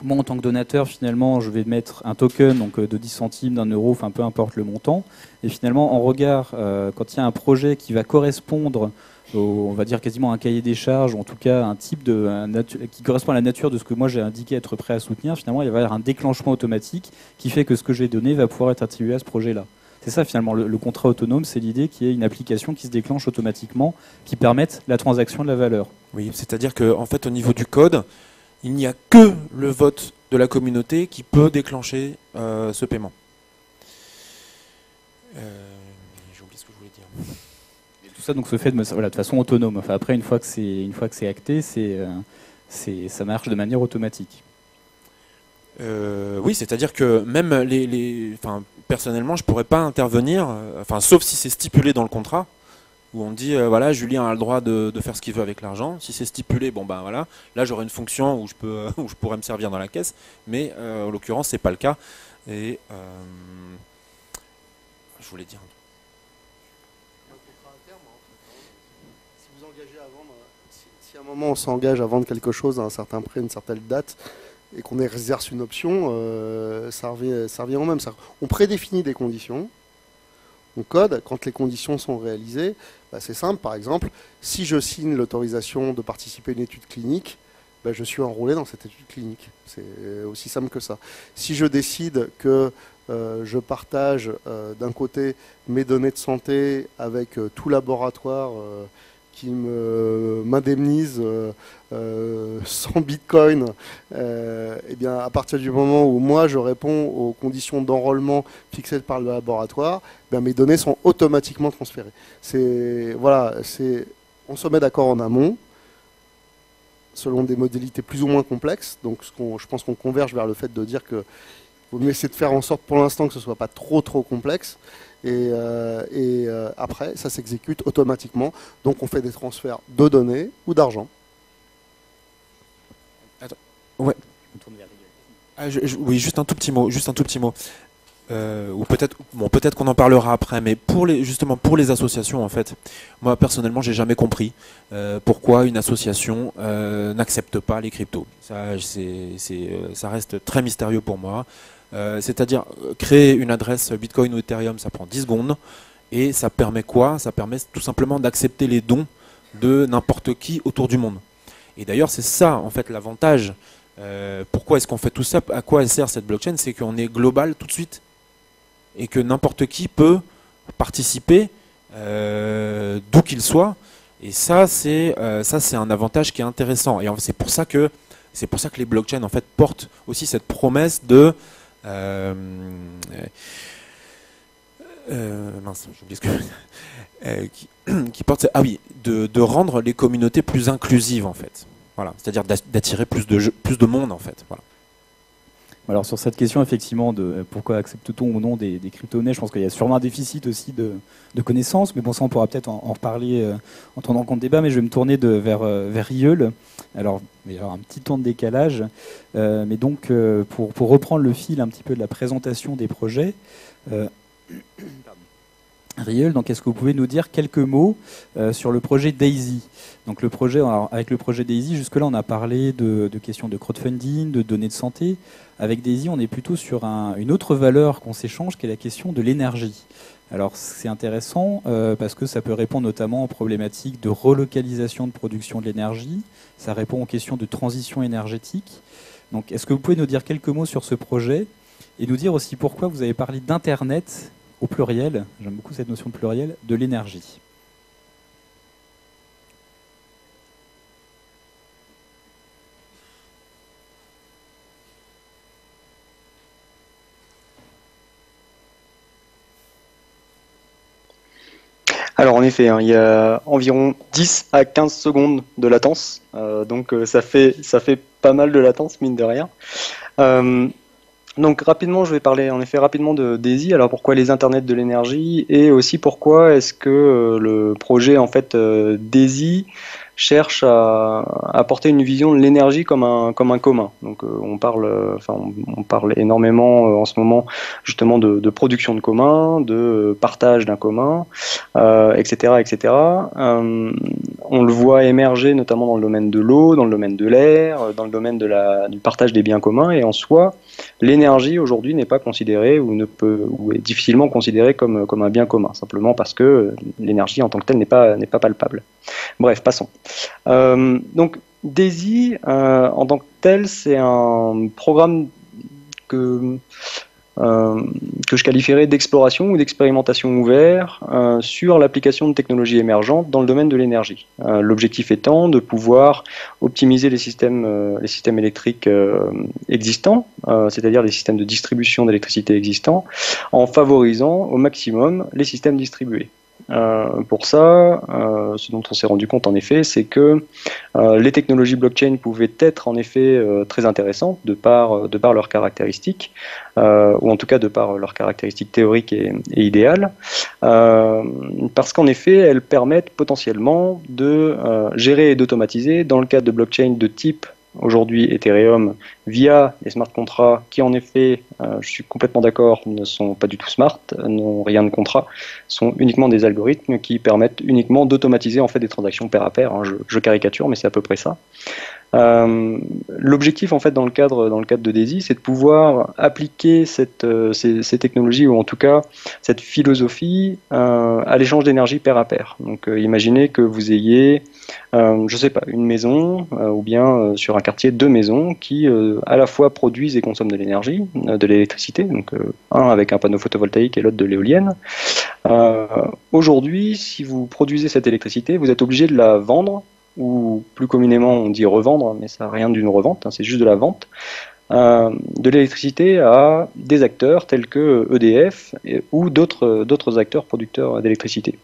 moi en tant que donateur finalement je vais mettre un token donc de 10 centimes, d'un euro, enfin peu importe le montant, et finalement en regard quand il y a un projet qui va correspondre on va dire quasiment un cahier des charges, ou en tout cas un type qui correspond à la nature de ce que moi j'ai indiqué être prêt à soutenir, finalement il va y avoir un déclenchement automatique qui fait que ce que j'ai donné va pouvoir être attribué à ce projet-là. C'est ça finalement, le contrat autonome, c'est l'idée qu'il y ait une application qui se déclenche automatiquement, qui permette la transaction de la valeur. Oui, c'est-à-dire qu'en fait au niveau du code, il n'y a que le vote de la communauté qui peut déclencher ce paiement. J'ai oublié ce que je voulais dire. Et tout ça donc se fait de façon autonome. Enfin, après, une fois que c'est acté, ça marche de manière automatique. Oui, c'est-à-dire que même personnellement, je pourrais pas intervenir, sauf si c'est stipulé dans le contrat, où on dit voilà, Julien a le droit de faire ce qu'il veut avec l'argent. Si c'est stipulé, voilà, là j'aurai une fonction où je pourrais me servir dans la caisse, mais en l'occurrence c'est pas le cas. Et je voulais dire. Un contrat à terme, si vous engagez à vendre, si à un moment on s'engage à vendre quelque chose à un certain prix, une certaine date, et qu'on exerce une option, ça revient au même. On prédéfinit des conditions. On code, quand les conditions sont réalisées, c'est simple, par exemple, si je signe l'autorisation de participer à une étude clinique, je suis enrôlé dans cette étude clinique. C'est aussi simple que ça. Si je décide que je partage d'un côté mes données de santé avec tout laboratoire qui m'indemnise 100 bitcoins, et bien à partir du moment où moi je réponds aux conditions d'enrôlement fixées par le laboratoire, mes données sont automatiquement transférées. On se met d'accord en amont selon des modalités plus ou moins complexes. Donc je pense qu'on converge vers le fait de dire que vaut mieux essayer de faire en sorte pour l'instant que ce soit pas trop complexe. Et après, ça s'exécute automatiquement. Donc on fait des transferts de données ou d'argent. Ouais. Oui, juste un tout petit mot. Ou peut-être qu'on en parlera après, mais justement pour les associations, en fait, moi personnellement, j'ai jamais compris pourquoi une association n'accepte pas les cryptos. Ça reste très mystérieux pour moi. C'est-à-dire créer une adresse Bitcoin ou Ethereum, ça prend 10 secondes et ça permet quoi? Ça permet tout simplement d'accepter les dons de n'importe qui autour du monde. Et d'ailleurs, c'est ça en fait l'avantage. Pourquoi est-ce qu'on fait tout ça? À quoi elle sert cette blockchain? C'est qu'on est global tout de suite et que n'importe qui peut participer d'où qu'il soit. Et ça, c'est un avantage qui est intéressant. Et c'est pour ça que les blockchains en fait portent aussi cette promesse de mince, j'oublie ce que qui porte de rendre les communautés plus inclusives en fait. Voilà, c'est-à-dire d'attirer plus de monde en fait. Voilà. Alors sur cette question effectivement de pourquoi accepte-t-on ou non des crypto-monnaies, je pense qu'il y a sûrement un déficit aussi de connaissances, mais bon ça on pourra peut-être en reparler en tenant compte débat, mais je vais me tourner vers Rieul. Alors il va y avoir un petit temps de décalage, mais donc pour reprendre le fil un petit peu de la présentation des projets, Rieul, donc est-ce que vous pouvez nous dire quelques mots sur le projet Daisy? Donc le projet, avec le projet Daisy, jusque-là on a parlé de questions de crowdfunding, de données de santé. Avec Daisy, on est plutôt sur une autre valeur qu'on s'échange, qui est la question de l'énergie. Alors c'est intéressant parce que ça peut répondre notamment aux problématiques de relocalisation de production de l'énergie. Ça répond aux questions de transition énergétique. Donc est-ce que vous pouvez nous dire quelques mots sur ce projet et nous dire aussi pourquoi vous avez parlé d'Internet au pluriel, j'aime beaucoup cette notion de pluriel, de l'énergie. Alors en effet, il y a environ 10 à 15 secondes de latence, donc ça fait pas mal de latence, mine de rien. Donc rapidement, je vais parler en effet rapidement de Daisy. Alors pourquoi les internets de l'énergie et aussi pourquoi est-ce que le projet en fait Daisy cherche à apporter une vision de l'énergie comme un commun. Donc on parle énormément en ce moment justement de production de commun, de partage d'un commun, etc., etc. On le voit émerger notamment dans le domaine de l'eau, dans le domaine de l'air, dans le domaine du partage des biens communs. Et en soi, l'énergie aujourd'hui n'est pas considérée ou est difficilement considérée comme un bien commun, simplement parce que l'énergie en tant que telle n'est pas palpable. Bref, passons. Donc Daisy, en tant que tel, c'est un programme que je qualifierais d'exploration ou d'expérimentation ouvert sur l'application de technologies émergentes dans le domaine de l'énergie. L'objectif étant de pouvoir optimiser les systèmes électriques existants, c'est-à-dire les systèmes de distribution d'électricité existants, en favorisant au maximum les systèmes distribués. Pour ça, ce dont on s'est rendu compte en effet, c'est que les technologies blockchain pouvaient être en effet très intéressantes de par leurs caractéristiques, ou en tout cas de par leurs caractéristiques théoriques et idéales, parce qu'en effet elles permettent potentiellement de gérer et d'automatiser dans le cadre de blockchain de type aujourd'hui Ethereum via les smart contracts qui en effet, je suis complètement d'accord, ne sont pas du tout smart, n'ont rien de contrat, sont uniquement des algorithmes qui permettent uniquement d'automatiser en fait des transactions pair à pair. Je caricature, mais c'est à peu près ça. L'objectif en fait dans le cadre de Daisy, c'est de pouvoir appliquer ces technologies ou en tout cas cette philosophie à l'échange d'énergie pair à pair. Donc imaginez que vous ayez je sais pas, une maison ou bien sur un quartier deux maisons qui à la fois produisent et consomment de l'énergie, de l'électricité, donc un avec un panneau photovoltaïque et l'autre de l'éolienne. Aujourd'hui, si vous produisez cette électricité, vous êtes obligé de la vendre, ou plus communément on dit revendre, mais ça n'a rien d'une revente, hein, c'est juste de la vente, de l'électricité à des acteurs tels que EDF ou d'autres acteurs producteurs d'électricité.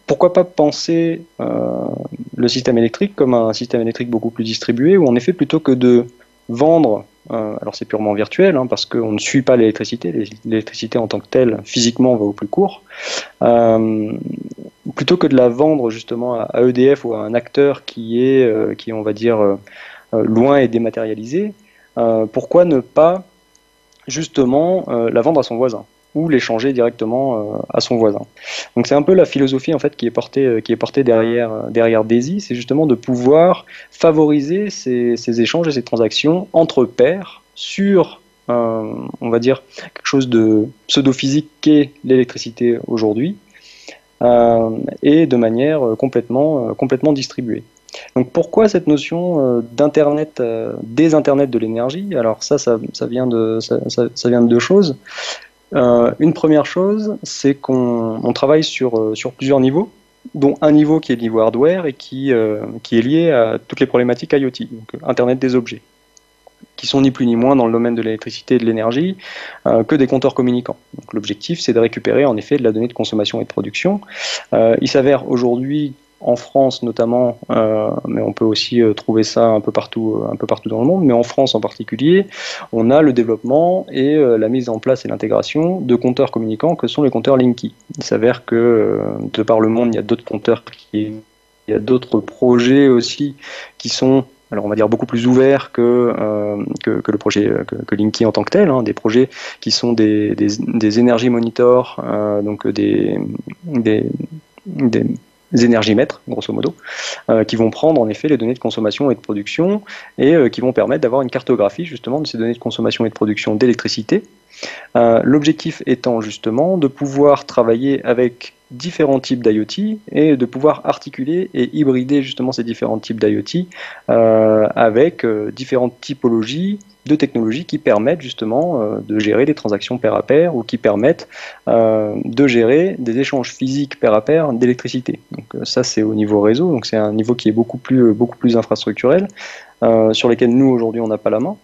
Pourquoi pas penser le système électrique comme un système électrique beaucoup plus distribué, où en effet plutôt que de vendre alors c'est purement virtuel, hein, parce qu'on ne suit pas l'électricité, l'électricité en tant que telle, physiquement, va au plus court, plutôt que de la vendre justement à EDF ou à un acteur qui est, on va dire, loin et dématérialisé, pourquoi ne pas justement la vendre à son voisin ou l'échanger directement à son voisin. Donc c'est un peu la philosophie en fait qui est portée derrière DAISY, c'est justement de pouvoir favoriser ces échanges et ces transactions entre pairs sur on va dire quelque chose de pseudo-physique qu'est l'électricité aujourd'hui, et de manière complètement distribuée. Donc pourquoi cette notion d'internet, des internets de l'énergie? Alors ça vient de deux choses. Une première chose, c'est qu'on travaille sur plusieurs niveaux, dont un niveau qui est le niveau hardware et qui est lié à toutes les problématiques IoT, donc Internet des objets, qui sont ni plus ni moins dans le domaine de l'électricité et de l'énergie que des compteurs communicants. Donc l'objectif, c'est de récupérer en effet de la donnée de consommation et de production. Il s'avère aujourd'hui, en France notamment, mais on peut aussi trouver ça un peu partout dans le monde, mais en France en particulier, on a le développement et la mise en place et l'intégration de compteurs communicants que sont les compteurs Linky. Il s'avère que de par le monde, il y a d'autres compteurs, il y a d'autres projets aussi qui sont, alors on va dire, beaucoup plus ouverts que le projet que Linky en tant que tel, hein, des projets qui sont des énergie monitors, donc des énergimètres, grosso modo, qui vont prendre en effet les données de consommation et de production et qui vont permettre d'avoir une cartographie justement de ces données de consommation et de production d'électricité. L'objectif étant justement de pouvoir travailler avec différents types d'IoT et de pouvoir articuler et hybrider justement ces différents types d'IoT avec différentes typologies de technologies qui permettent justement de gérer des transactions pair à pair ou qui permettent de gérer des échanges physiques pair à pair d'électricité. Donc ça c'est au niveau réseau, donc c'est un niveau qui est beaucoup plus infrastructurel, sur lesquels nous aujourd'hui on n'a pas la main.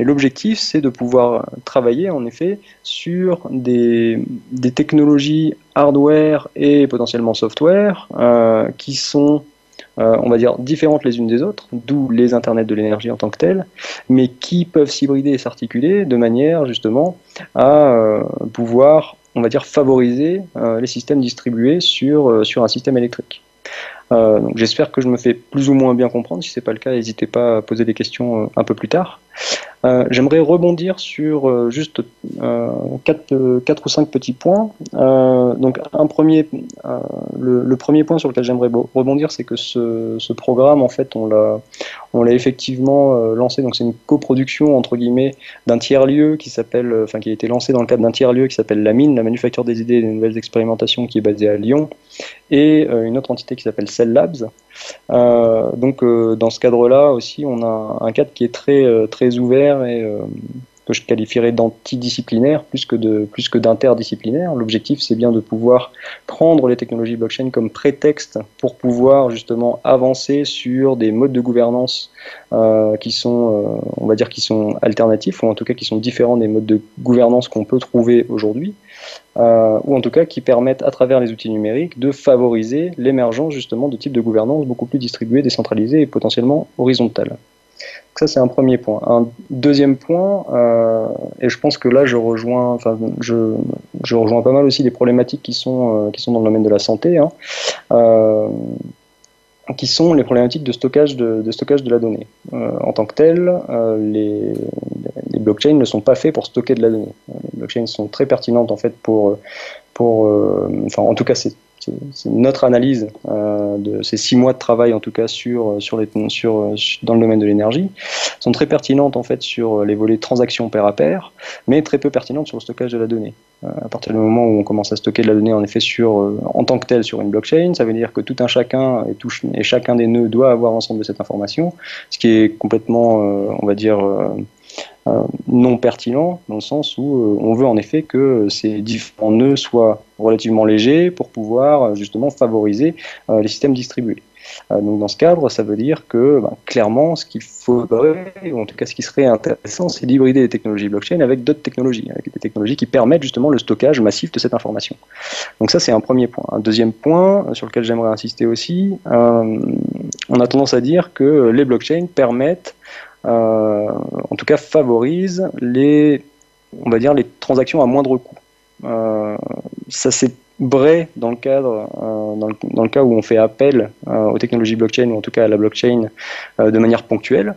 Et l'objectif, c'est de pouvoir travailler en effet sur des technologies hardware et potentiellement software qui sont, on va dire, différentes les unes des autres, d'où les internets de l'énergie en tant que tels, mais qui peuvent s'hybrider et s'articuler de manière justement à pouvoir, on va dire, favoriser les systèmes distribués sur un système électrique. Donc j'espère que je me fais plus ou moins bien comprendre. Si ce n'est pas le cas, n'hésitez pas à poser des questions un peu plus tard. J'aimerais rebondir sur juste 4 ou 5 petits points. Donc le premier point sur lequel j'aimerais rebondir, c'est que ce programme, en fait, on l'a effectivement lancé. Donc c'est une coproduction entre guillemets d'un tiers-lieu qui a été lancé dans le cadre d'un tiers-lieu qui s'appelle la Mine, la manufacture des idées et des nouvelles expérimentations, qui est basée à Lyon, et une autre entité qui s'appelle Cell Labs. Donc dans ce cadre-là aussi, on a un cadre qui est très ouvert et que je qualifierais d'antidisciplinaire plus que d'interdisciplinaire. L'objectif, c'est bien de pouvoir prendre les technologies blockchain comme prétexte pour pouvoir justement avancer sur des modes de gouvernance qui sont, on va dire, qui sont alternatifs, ou en tout cas qui sont différents des modes de gouvernance qu'on peut trouver aujourd'hui, ou en tout cas qui permettent, à travers les outils numériques, de favoriser l'émergence justement de types de gouvernance beaucoup plus distribués, décentralisés et potentiellement horizontales. Ça, c'est un premier point. Un deuxième point, et je pense que là, je rejoins pas mal aussi des problématiques qui sont dans le domaine de la santé, hein, qui sont les problématiques de stockage de la donnée. En tant que tel, les blockchains ne sont pas faits pour stocker de la donnée. Les blockchains sont très pertinentes en fait en tout cas c'est notre analyse de ces 6 mois de travail en tout cas dans le domaine de l'énergie, sont très pertinentes en fait sur les volets transactions pair à pair, mais très peu pertinentes sur le stockage de la donnée. À partir du moment où on commence à stocker de la donnée en effet en tant que tel sur une blockchain, ça veut dire que tout un chacun et chacun des nœuds doit avoir l'ensemble de cette information, ce qui est complètement, on va dire, non pertinent, dans le sens où on veut en effet que ces différents nœuds soient relativement légers pour pouvoir justement favoriser les systèmes distribués. Donc dans ce cadre, ça veut dire que clairement, ce qu'il faudrait, ou en tout cas ce qui serait intéressant, c'est d'hybrider les technologies blockchain avec d'autres technologies, avec des technologies qui permettent justement le stockage massif de cette information. Donc ça, c'est un premier point. Un deuxième point sur lequel j'aimerais insister aussi, on a tendance à dire que les blockchains permettent en tout cas favorise on va dire, les transactions à moindre coût. Ça c'est vrai dans le cadre, dans le cas où on fait appel aux technologies blockchain, ou en tout cas à la blockchain de manière ponctuelle.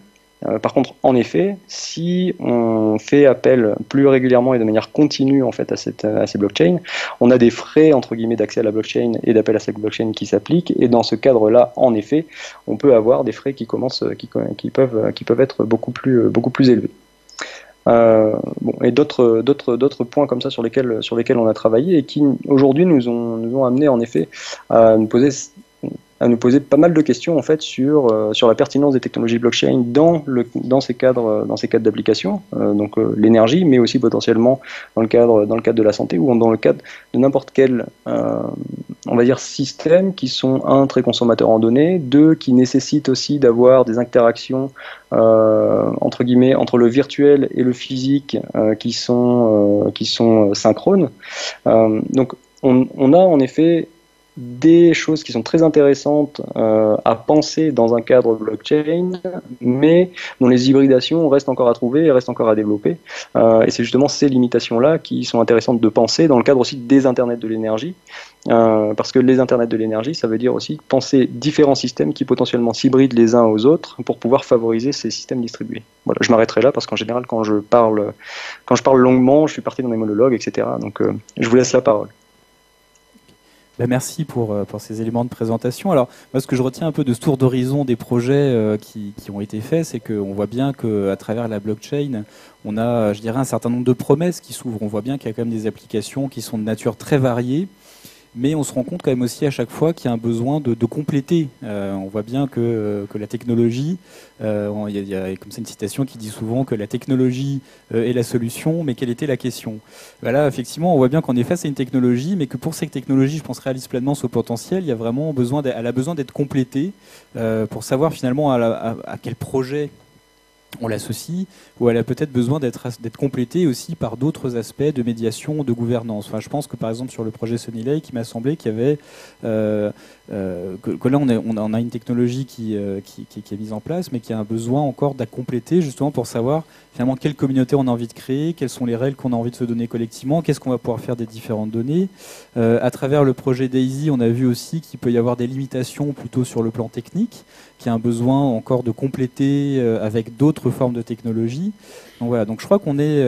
Par contre, en effet, si on fait appel plus régulièrement et de manière continue en fait à ces blockchains, on a des frais entre guillemets d'accès à la blockchain et d'appel à cette blockchain qui s'appliquent. Et dans ce cadre-là, en effet, on peut avoir des frais qui peuvent être beaucoup plus élevés. Bon, et d'autres points comme ça sur lesquels on a travaillé et qui aujourd'hui nous ont amené en effet à nous poser pas mal de questions en fait sur la pertinence des technologies blockchain dans ces cadres d'application, donc l'énergie, mais aussi potentiellement dans le cadre de la santé ou dans le cadre de n'importe quel on va dire système qui sont très consommateurs en données, deux qui nécessitent aussi d'avoir des interactions entre guillemets entre le virtuel et le physique qui sont synchrones. Donc on a en effet des choses qui sont très intéressantes à penser dans un cadre blockchain, mais dont les hybridations restent encore à trouver et restent encore à développer. Et c'est justement ces limitations-là qui sont intéressantes de penser dans le cadre aussi des internets de l'énergie, parce que les internets de l'énergie, ça veut dire aussi penser différents systèmes qui potentiellement s'hybrident les uns aux autres pour pouvoir favoriser ces systèmes distribués. Voilà, je m'arrêterai là parce qu'en général, quand je parle longuement, je suis parti dans des monologues, etc. Donc, je vous laisse la parole. Merci pour ces éléments de présentation. Alors, moi, ce que je retiens un peu de ce tour d'horizon des projets qui ont été faits, c'est qu'on voit bien qu'à travers la blockchain, on a, je dirais, un certain nombre de promesses qui s'ouvrent. On voit bien qu'il y a quand même des applications qui sont de nature très variée. Mais on se rend compte quand même aussi à chaque fois qu'il y a un besoin de compléter. On voit bien que la technologie, il y a comme ça une citation qui dit souvent que la technologie est la solution, mais quelle était la question? Là, effectivement, on voit bien qu'en effet, c'est une technologie, mais que pour cette technologie, je pense, réalise pleinement ce potentiel, il y a vraiment elle a besoin d'être complétée pour savoir finalement à quel projet on l'associe, ou elle a peut-être besoin d'être complétée aussi par d'autres aspects de médiation, de gouvernance. Enfin, je pense que par exemple sur le projet Sunny Lake, il m'a semblé qu'il y avait que là on a une technologie qui est mise en place, mais qui a un besoin encore d'à compléter justement pour savoir finalement quelle communauté on a envie de créer, quelles sont les règles qu'on a envie de se donner collectivement, qu'est-ce qu'on va pouvoir faire des différentes données. À travers le projet Daisy, on a vu aussi qu'il peut y avoir des limitations plutôt sur le plan technique, qui a un besoin encore de compléter avec d'autres formes de technologie. Donc voilà, donc je crois qu'on est,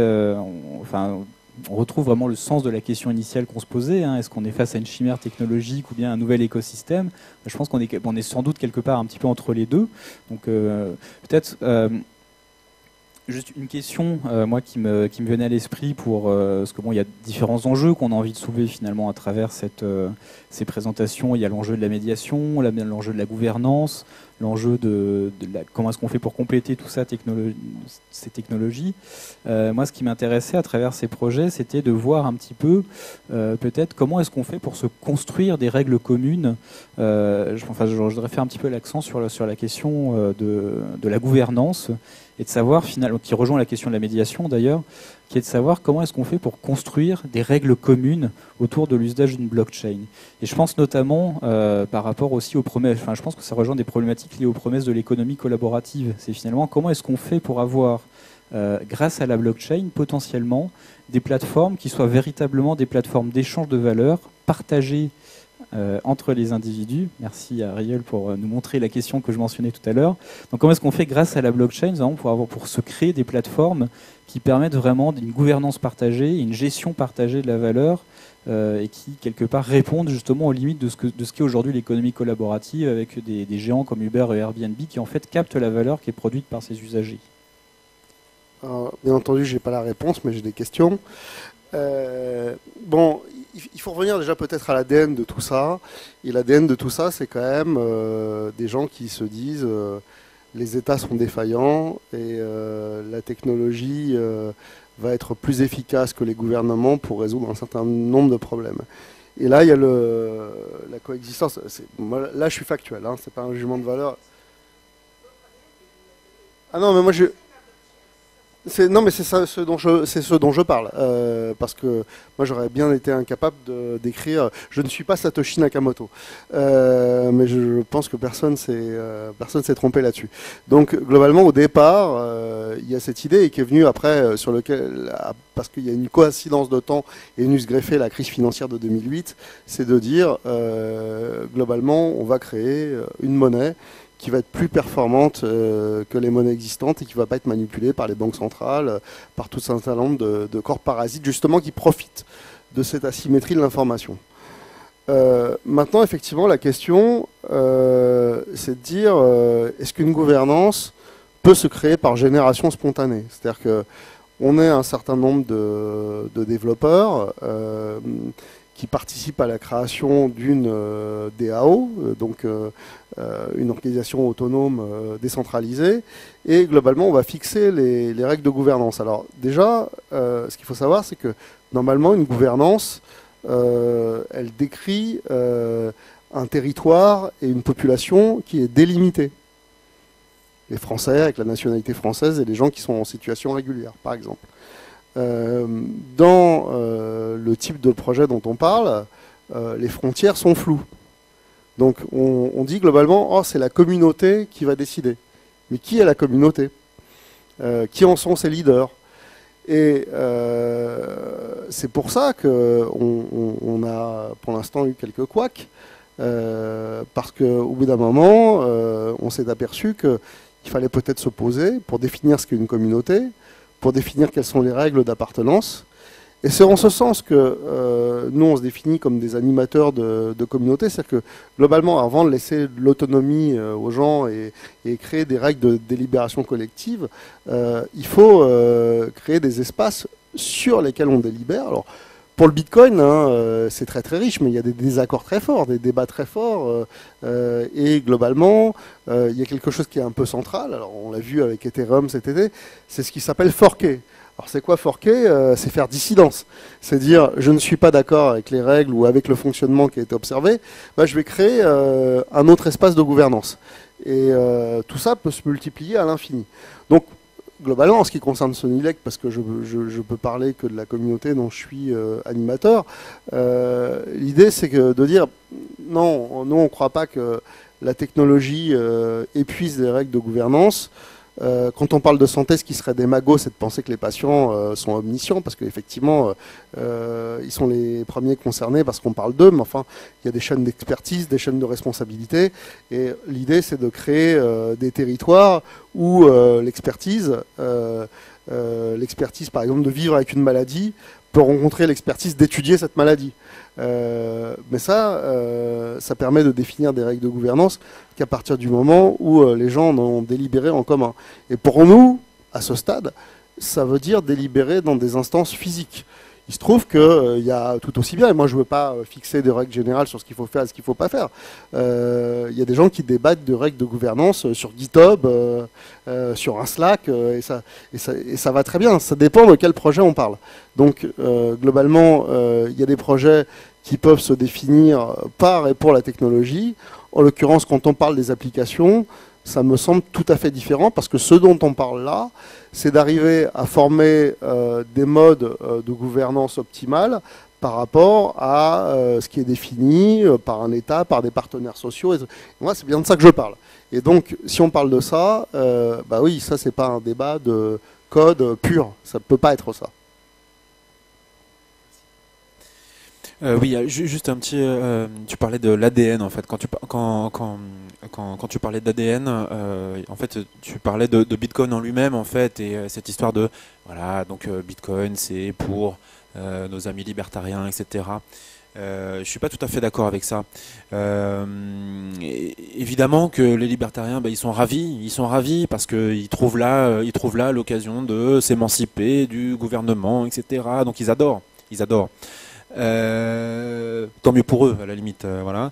on retrouve vraiment le sens de la question initiale qu'on se posait. Est-ce qu'on est face à une chimère technologique ou bien un nouvel écosystème? Je pense qu'on est sans doute quelque part un petit peu entre les deux. Donc peut-être juste une question, moi qui me venait à l'esprit parce que bon, il y a différents enjeux qu'on a envie de soulever finalement à travers ces présentations. Il y a l'enjeu de la médiation, l'enjeu de la gouvernance, l'enjeu de comment est-ce qu'on fait pour compléter tout ça, ces technologies. Moi, ce qui m'intéressait à travers ces projets, c'était de voir un petit peu peut-être comment est-ce qu'on fait pour se construire des règles communes. Je voudrais faire un petit peu l'accent sur la question de la gouvernance, et de savoir finalement, qui rejoint la question de la médiation d'ailleurs, qui est de savoir comment est-ce qu'on fait pour construire des règles communes autour de l'usage d'une blockchain. Et je pense notamment par rapport aussi aux promesses, je pense que ça rejoint des problématiques liées aux promesses de l'économie collaborative. C'est finalement comment est-ce qu'on fait pour avoir, grâce à la blockchain, potentiellement des plateformes qui soient véritablement des plateformes d'échange de valeurs partagées entre les individus. Merci à Ariel pour nous montrer la question que je mentionnais tout à l'heure. Donc comment est-ce qu'on fait grâce à la blockchain pour se créer des plateformes qui permettent vraiment d'une gouvernance partagée, une gestion partagée de la valeur et qui quelque part répondent justement aux limites de ce qu'est aujourd'hui l'économie collaborative avec des géants comme Uber et Airbnb qui en fait captent la valeur qui est produite par ses usagers. Bien entendu, j'ai pas la réponse, mais j'ai des questions. Bon, il faut revenir déjà peut-être à l'ADN de tout ça. Et l'ADN de tout ça, c'est quand même des gens qui se disent les États sont défaillants et la technologie va être plus efficace que les gouvernements pour résoudre un certain nombre de problèmes. Et là, il y a la coexistence. Moi, là, je suis factuel, c'est pas un jugement de valeur. Ah non, mais moi, Non, mais c'est ça, c'est ce dont je parle, parce que moi j'aurais bien été incapable d'écrire. Je ne suis pas Satoshi Nakamoto, mais je pense que personne s'est trompé là-dessus. Donc globalement, au départ, il y a cette idée qui est venue après sur lequel, parce qu'il y a une coïncidence de temps et venue se greffer la crise financière de 2008, c'est de dire globalement, on va créer une monnaie qui va être plus performante que les monnaies existantes et qui ne va pas être manipulée par les banques centrales, par tout un certain nombre de corps parasites, justement, qui profitent de cette asymétrie de l'information. Maintenant, effectivement, la question, c'est de dire, est-ce qu'une gouvernance peut se créer par génération spontanée? C'est-à-dire qu'on est un certain nombre de développeurs qui participent à la création d'une DAO, donc une organisation autonome décentralisée, et globalement on va fixer les règles de gouvernance. Alors déjà, ce qu'il faut savoir, c'est que normalement une gouvernance, elle décrit un territoire et une population qui est délimitée. Les Français avec la nationalité française et les gens qui sont en situation régulière, par exemple. Dans le type de projet dont on parle, les frontières sont floues. Donc on dit globalement, oh, c'est la communauté qui va décider. Mais qui est la communauté? Qui en sont ses leaders? Et c'est pour ça qu'on a pour l'instant eu quelques couacs, parce qu'au bout d'un moment, on s'est aperçu qu'il fallait peut-être se poser pour définir ce qu'est une communauté, pour définir quelles sont les règles d'appartenance. Et c'est en ce sens que nous, on se définit comme des animateurs de communauté, c'est-à-dire que globalement, avant de laisser de l'autonomie aux gens et créer des règles de délibération collective, il faut créer des espaces sur lesquels on délibère. Alors, pour le Bitcoin, c'est très très riche, mais il y a des désaccords très forts, des débats très forts, et globalement, il y a quelque chose qui est un peu central. Alors, on l'a vu avec Ethereum cet été, c'est ce qui s'appelle forker. Alors, c'est quoi forker? C'est faire dissidence. C'est dire, je ne suis pas d'accord avec les règles ou avec le fonctionnement qui a été observé, bah, je vais créer un autre espace de gouvernance. Et tout ça peut se multiplier à l'infini. Donc, globalement, en ce qui concerne Sonilec, parce que je peux parler que de la communauté dont je suis animateur, l'idée c'est de dire non, nous on ne croit pas que la technologie épuise les règles de gouvernance. Quand on parle de santé, ce qui serait démago, c'est de penser que les patients sont omniscients, parce qu'effectivement, ils sont les premiers concernés parce qu'on parle d'eux, mais enfin, il y a des chaînes d'expertise, des chaînes de responsabilité, et l'idée, c'est de créer des territoires où l'expertise, par exemple, de vivre avec une maladie, peut rencontrer l'expertise d'étudier cette maladie. Mais ça permet de définir des règles de gouvernance qu'à partir du moment où les gens en ont délibéré en commun. Et pour nous, à ce stade, ça veut dire délibérer dans des instances physiques. Il se trouve qu'il y a tout aussi bien, et moi je ne veux pas fixer des règles générales sur ce qu'il faut faire et ce qu'il ne faut pas faire. Il y a des gens qui débattent de règles de gouvernance sur GitHub, sur un Slack, et ça va très bien. Ça dépend de quel projet on parle. Donc globalement, il y a des projets qui peuvent se définir par et pour la technologie. En l'occurrence, quand on parle des applications, ça me semble tout à fait différent, parce que ce dont on parle là, c'est d'arriver à former des modes de gouvernance optimales par rapport à ce qui est défini par un État, par des partenaires sociaux. Et moi, c'est bien de ça que je parle. Et donc, si on parle de ça, bah oui, ça, c'est pas un débat de code pur. Ça ne peut pas être ça. Oui, juste un petit. Tu parlais de l'ADN en fait. Quand tu parlais d'ADN, en fait, tu parlais de Bitcoin en lui-même en fait, et cette histoire de voilà, donc Bitcoin c'est pour nos amis libertariens, etc. Je suis pas tout à fait d'accord avec ça. Évidemment que les libertariens, ils sont ravis parce qu'ils trouvent là l'occasion de s'émanciper du gouvernement, etc. Donc ils adorent. Tant mieux pour eux à la limite, voilà.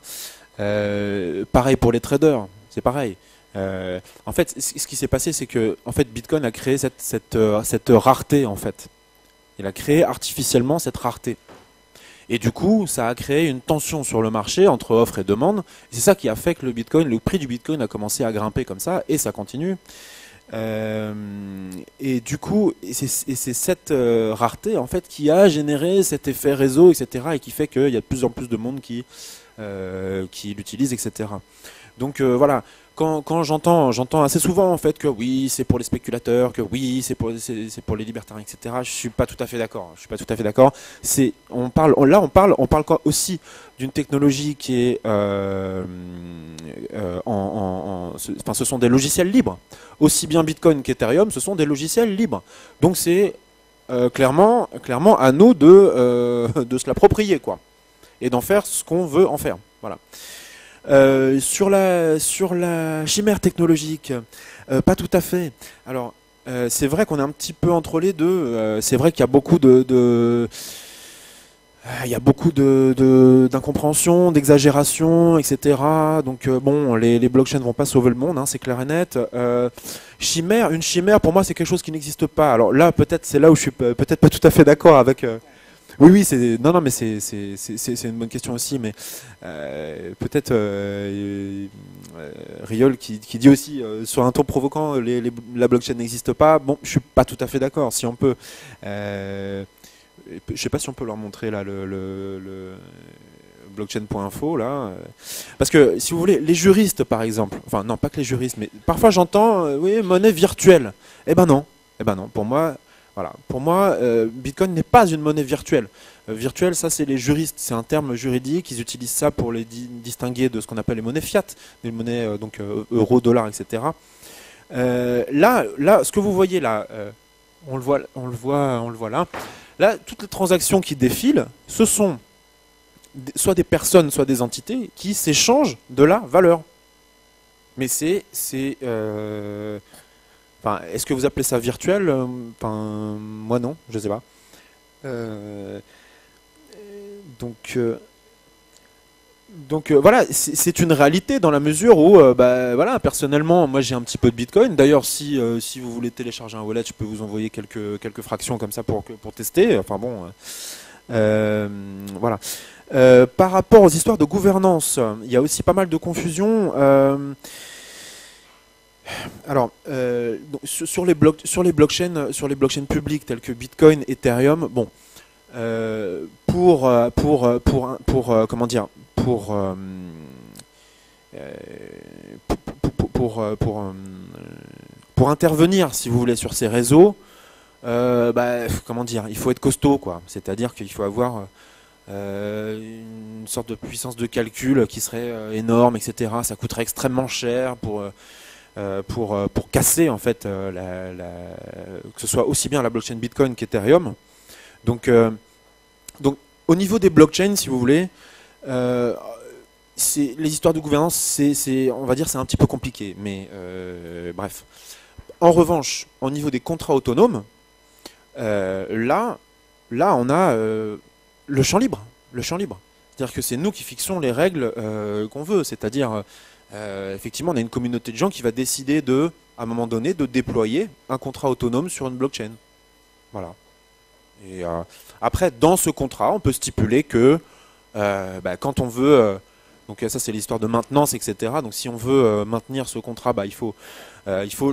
Pareil pour les traders, c'est pareil. En fait, ce qui s'est passé, c'est que en fait, Bitcoin a créé cette rareté en fait. Il a créé artificiellement cette rareté. Et du coup, ça a créé une tension sur le marché entre offre et demande. Et c'est ça qui a fait que le prix du Bitcoin a commencé à grimper comme ça, et ça continue. Et du coup, c'est cette rareté en fait qui a généré cet effet réseau, etc., et qui fait qu'il y a de plus en plus de monde qui l'utilise, etc. Donc voilà, quand j'entends assez souvent en fait que oui, c'est pour les spéculateurs, que oui, c'est pour les libertariens, etc. Je suis pas tout à fait d'accord. Je suis pas tout à fait d'accord. On parle quoi aussi d'une technologie qui est, ce sont des logiciels libres. Aussi bien Bitcoin qu'Ethereum, ce sont des logiciels libres. Donc c'est clairement à nous de se l'approprier, quoi, et d'en faire ce qu'on veut en faire. Voilà. Sur la chimère technologique, pas tout à fait. Alors, c'est vrai qu'on est un petit peu entre les deux. C'est vrai qu'il y a beaucoup d'incompréhension, d'exagération, etc. Donc bon, les blockchains vont pas sauver le monde, hein, c'est clair et net. Une chimère, pour moi, c'est quelque chose qui n'existe pas. Alors là, peut-être, c'est là où je suis peut-être pas tout à fait d'accord avec. Oui, non, mais c'est une bonne question aussi, mais peut-être Riol qui dit aussi sur un ton provoquant, la blockchain n'existe pas. Bon, je suis pas tout à fait d'accord. Si on peut, je sais pas si on peut leur montrer là le blockchain.info là, parce que si vous voulez, les juristes par exemple, enfin non, pas que les juristes, mais parfois j'entends oui, monnaie virtuelle. Eh ben non, pour moi. Voilà. Pour moi, Bitcoin n'est pas une monnaie virtuelle. Virtuelle, ça c'est les juristes, c'est un terme juridique, ils utilisent ça pour les distinguer de ce qu'on appelle les monnaies fiat, les monnaies euro, dollar, etc. Là, ce que vous voyez là, on le voit là. Là, toutes les transactions qui défilent, ce sont soit des personnes, soit des entités qui s'échangent de la valeur. Mais enfin, est-ce que vous appelez ça virtuel? Enfin, moi non, je sais pas. Donc voilà, c'est une réalité dans la mesure où, voilà, personnellement, moi j'ai un petit peu de Bitcoin. D'ailleurs, si vous voulez télécharger un wallet, je peux vous envoyer quelques fractions comme ça pour tester. Enfin bon, voilà. Par rapport aux histoires de gouvernance, il y a aussi pas mal de confusion. Alors, sur les blockchains publiques telles que Bitcoin, Ethereum, bon, comment dire, pour intervenir, si vous voulez, sur ces réseaux, comment dire, il faut être costaud, quoi. C'est-à-dire qu'il faut avoir une sorte de puissance de calcul qui serait énorme, etc. Ça coûterait extrêmement cher pour casser en fait que ce soit aussi bien la blockchain Bitcoin qu'Ethereum. Donc au niveau des blockchains, si vous voulez, les histoires de gouvernance, on va dire, c'est un petit peu compliqué, mais bref. En revanche, au niveau des contrats autonomes, là on a le champ libre. C'est-à-dire que c'est nous qui fixons les règles qu'on veut, c'est-à-dire effectivement, on a une communauté de gens qui va décider à un moment donné, de déployer un contrat autonome sur une blockchain. Voilà. Et après, dans ce contrat, on peut stipuler que quand on veut, donc ça c'est l'histoire de maintenance, etc. Donc si on veut maintenir ce contrat, il faut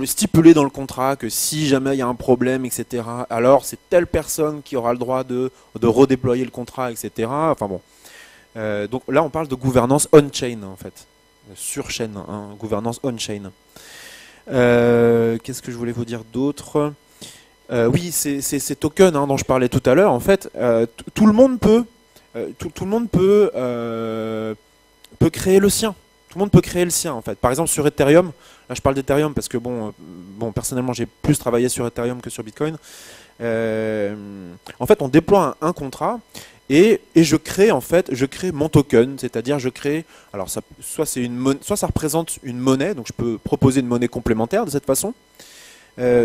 stipuler dans le contrat que si jamais il y a un problème, etc. Alors c'est telle personne qui aura le droit de redéployer le contrat, etc. Enfin bon. Donc là, on parle de gouvernance on-chain en fait. Sur chaîne, hein, gouvernance on-chain. Qu'est-ce que je voulais vous dire d'autre? Oui, ces tokens dont je parlais tout à l'heure, en fait, tout le monde peut créer le sien. Tout le monde peut créer le sien, en fait. Par exemple, sur Ethereum, là je parle d'Ethereum parce que bon, personnellement, j'ai plus travaillé sur Ethereum que sur Bitcoin. En fait, on déploie un contrat. Et je crée mon token, c'est-à-dire je crée, alors soit ça représente une monnaie, donc je peux proposer une monnaie complémentaire de cette façon,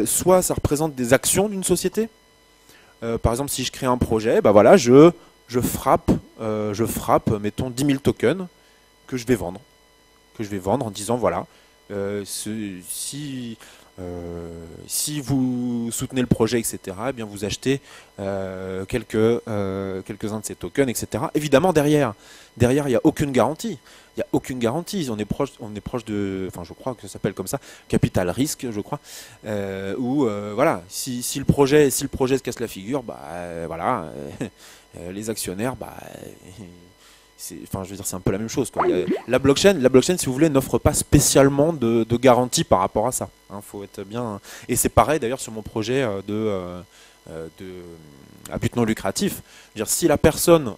soit ça représente des actions d'une société. Par exemple, si je crée un projet, voilà, je frappe, mettons 10 000 tokens que je vais vendre en disant voilà, si si vous soutenez le projet, etc., eh bien vous achetez quelques-uns de ces tokens, etc. Évidemment, derrière, il n'y a aucune garantie. Il n'y a aucune garantie. On est proche de, enfin, je crois que ça s'appelle comme ça, capital risque, je crois. Où voilà, si le projet se casse la figure, bah voilà, les actionnaires, bah enfin, je veux dire, c'est un peu la même chose, quoi. La blockchain, si vous voulez, n'offre pas spécialement de garantie par rapport à ça. Faut être bien. Et c'est pareil d'ailleurs sur mon projet à but non lucratif. Je veux dire, si la personne,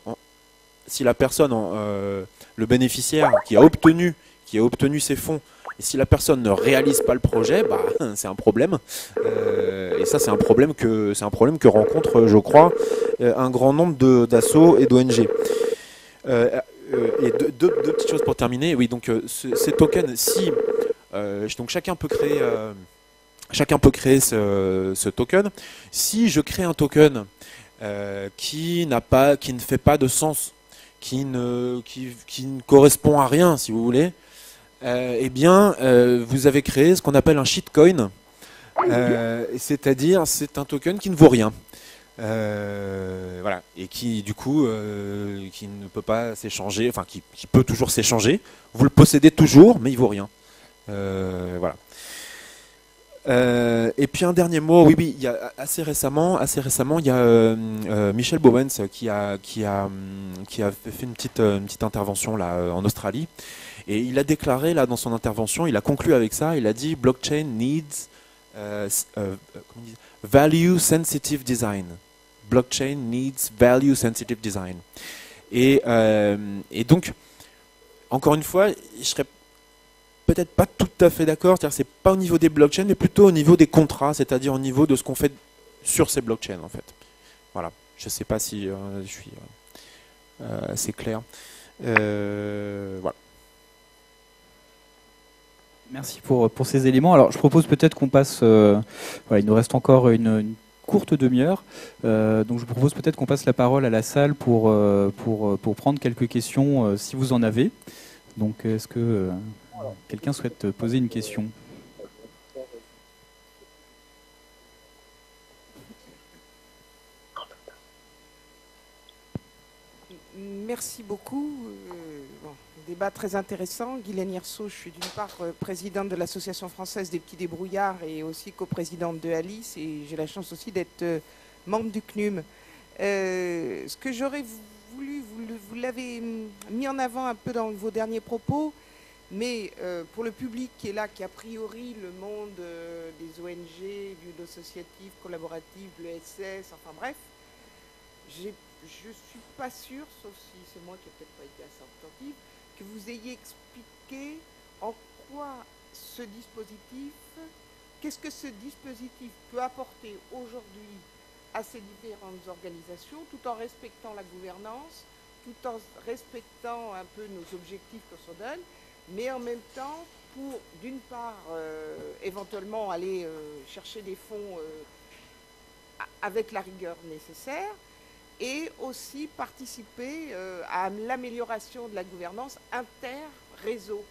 le bénéficiaire qui a obtenu ces fonds, et si la personne ne réalise pas le projet, bah, c'est un problème. Et ça, c'est un problème que rencontre, je crois, un grand nombre d'assos et d'ONG. Et deux petites choses pour terminer. Oui, donc ces tokens, si donc chacun peut créer ce token. Si je crée un token qui ne fait pas de sens, qui ne correspond à rien, si vous voulez, eh bien, vous avez créé ce qu'on appelle un shitcoin, c'est-à-dire c'est un token qui ne vaut rien. Voilà, et qui du coup qui ne peut pas s'échanger, enfin qui peut toujours s'échanger. Vous le possédez toujours, mais il vaut rien. Voilà. Et puis un dernier mot, oui, il y a assez récemment, il y a Michel Bowens qui a fait une petite intervention là en Australie, et il a déclaré là dans son intervention, il a conclu avec ça, il a dit blockchain needs value sensitive design. Blockchain needs value sensitive design. Et donc, encore une fois, je serais peut-être pas tout à fait d'accord, c'est-à-dire c'est pas au niveau des blockchains, mais plutôt au niveau des contrats, c'est-à-dire au niveau de ce qu'on fait sur ces blockchains en fait. Voilà, je sais pas si je suis assez clair. Voilà. Merci pour ces éléments. Alors je propose peut-être qu'on passe, voilà, il nous reste encore une courte demi-heure, donc je propose peut-être qu'on passe la parole à la salle pour prendre quelques questions si vous en avez. Donc est-ce que quelqu'un souhaite poser une question ? Merci beaucoup. Débat très intéressant. Guylaine Hirso, je suis d'une part présidente de l'Association française des petits débrouillards et aussi coprésidente de Alice, et j'ai la chance aussi d'être membre du CNUM. Ce que j'aurais voulu, vous l'avez mis en avant un peu dans vos derniers propos, mais pour le public qui est là, qui a priori le monde des ONG, du associatif, collaboratif, l'ESS, enfin bref, je ne suis pas sûre, sauf si c'est moi qui n'ai peut-être pas été assez attentive, que vous ayez expliqué en quoi ce dispositif, qu'est-ce que ce dispositif peut apporter aujourd'hui à ces différentes organisations, tout en respectant la gouvernance, tout en respectant un peu nos objectifs qu'on se donne, mais en même temps, pour, d'une part, éventuellement aller chercher des fonds avec la rigueur nécessaire, et aussi participer à l'amélioration de la gouvernance inter-réseau.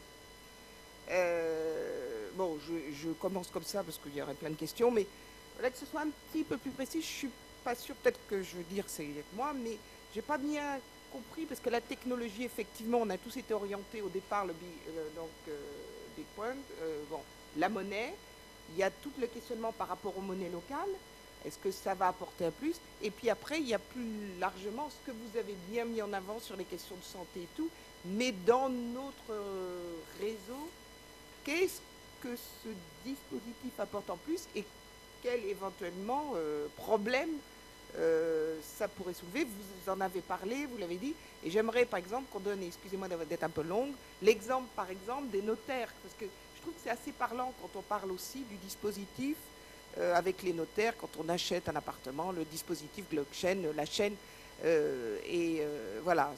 Bon, je commence comme ça parce qu'il y aurait plein de questions, mais voilà, que ce soit un petit peu plus précis. Je ne suis pas sûre, peut-être que je veux dire c'est moi, mais je n'ai pas bien compris, parce que la technologie, effectivement, on a tous été orientés au départ, Bitcoin, bon, la monnaie, il y a tout le questionnement par rapport aux monnaies locales. Est-ce que ça va apporter un plus? Et puis après, il y a plus largement ce que vous avez bien mis en avant sur les questions de santé et tout, mais dans notre réseau, qu'est-ce que ce dispositif apporte en plus et quel éventuellement problème ça pourrait soulever? Vous en avez parlé, vous l'avez dit, et j'aimerais par exemple qu'on donne, excusez-moi d'être un peu longue, l'exemple par exemple des notaires, parce que je trouve que c'est assez parlant quand on parle aussi du dispositif avec les notaires, quand on achète un appartement, le dispositif blockchain, la chaîne, voilà.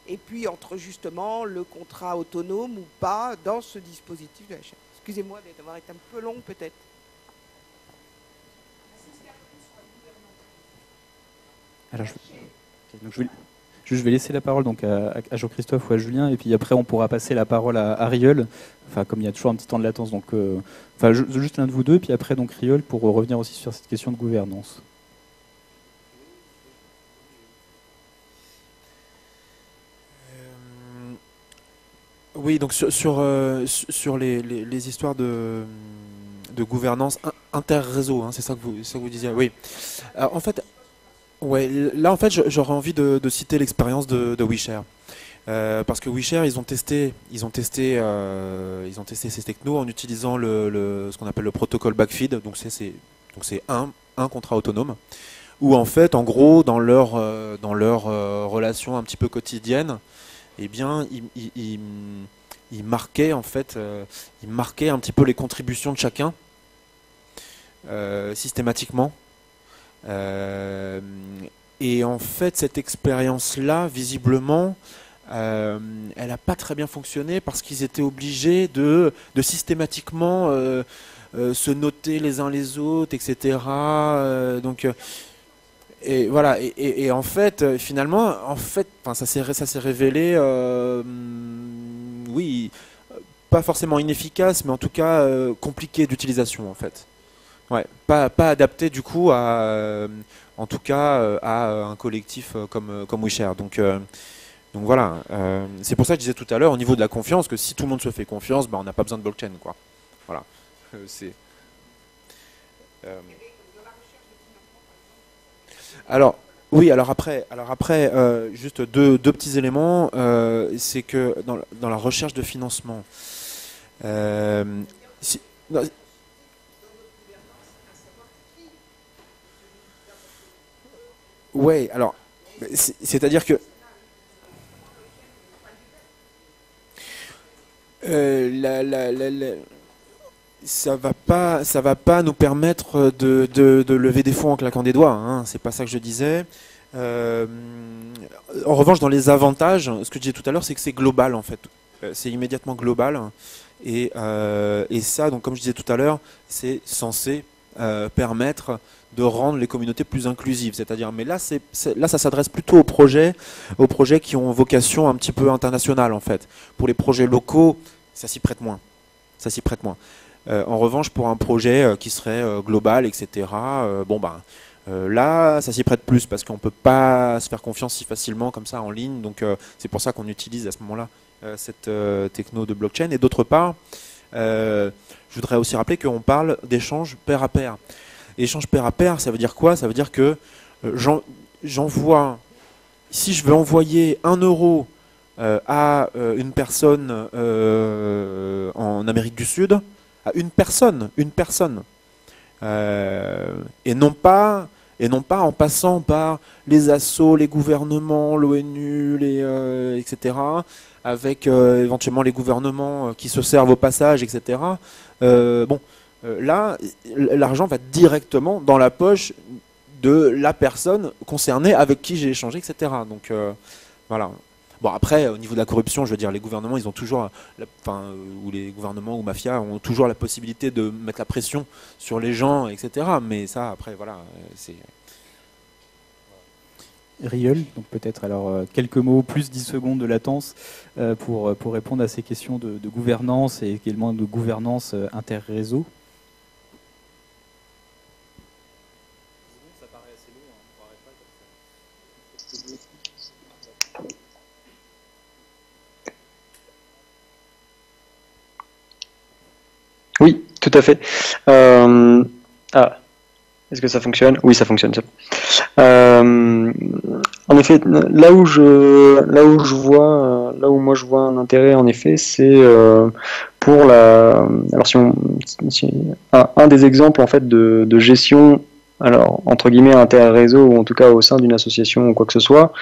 Et puis entre justement le contrat autonome ou pas dans ce dispositif de la chaîne. Excusez-moi d'avoir été un peu long peut-être. Alors, donc je Je vais laisser la parole donc à Jean-Christophe ou à Julien, et puis après on pourra passer la parole à Riol, enfin, comme il y a toujours un petit temps de latence, donc juste l'un de vous deux, puis après donc Riol pour revenir aussi sur cette question de gouvernance. Oui, donc sur les histoires de gouvernance inter-réseau, hein, c'est ça que vous disiez. Oui. Alors, en fait, ouais, là en fait, j'aurais envie de citer l'expérience de WeShare. Parce que WeShare, ils ont testé ces technos en utilisant ce qu'on appelle le protocole backfeed. Donc c'est un contrat autonome. Où en fait, en gros, dans leur relation un petit peu quotidienne, eh bien, ils marquaient en fait, ils marquaient un petit peu les contributions de chacun systématiquement. Et en fait, cette expérience-là, visiblement, elle n'a pas très bien fonctionné parce qu'ils étaient obligés de systématiquement se noter les uns les autres, etc. Et voilà. Et en fait, finalement, ça s'est révélé, oui, pas forcément inefficace, mais en tout cas compliqué d'utilisation, en fait. Ouais, pas adapté du coup en tout cas, à un collectif comme WeShare. Donc voilà, c'est pour ça que je disais tout à l'heure au niveau de la confiance que si tout le monde se fait confiance, on n'a pas besoin de blockchain, quoi. Voilà. Alors oui, alors après, juste deux petits éléments, c'est que dans la recherche de financement, non, ouais, alors c'est-à-dire que ça va pas nous permettre de lever des fonds en claquant des doigts, hein, c'est pas ça que je disais. En revanche, dans les avantages, ce que je disais tout à l'heure, c'est que c'est global en fait. C'est immédiatement global. Et ça, donc comme je disais tout à l'heure, c'est censé permettre de rendre les communautés plus inclusives. C'est-à-dire, mais là, ça s'adresse plutôt aux projets qui ont vocation un petit peu internationale en fait. Pour les projets locaux, ça s'y prête moins. En revanche, pour un projet qui serait global, etc., là, ça s'y prête plus parce qu'on ne peut pas se faire confiance si facilement comme ça en ligne. Donc, c'est pour ça qu'on utilise à ce moment-là cette techno de blockchain. Et d'autre part, je voudrais aussi rappeler qu'on parle d'échange pair à pair. Échange pair à pair, ça veut dire quoi? Ça veut dire que j'envoie, si je veux envoyer 1 euro à une personne en Amérique du Sud, à une personne, et non pas en passant par les assos, les gouvernements, l'ONU, etc., avec éventuellement les gouvernements qui se servent au passage, etc. Là, l'argent va directement dans la poche de la personne concernée avec qui j'ai échangé, etc. Donc voilà. Bon, après, au niveau de la corruption, je veux dire, les gouvernements, ils ont toujours, ou les gouvernements ou mafias ont toujours la possibilité de mettre la pression sur les gens, etc. Mais ça, après, voilà, c'est... Riol, donc peut-être alors quelques mots, plus 10 secondes de latence pour répondre à ces questions de gouvernance et également de gouvernance inter-réseau. Oui, tout à fait. Est-ce que ça fonctionne? Oui, ça fonctionne. En effet, là où moi je vois un intérêt, en effet, c'est pour la. Alors, un des exemples en fait de gestion, alors entre guillemets inter-réseau ou en tout cas au sein d'une association ou quoi que ce soit,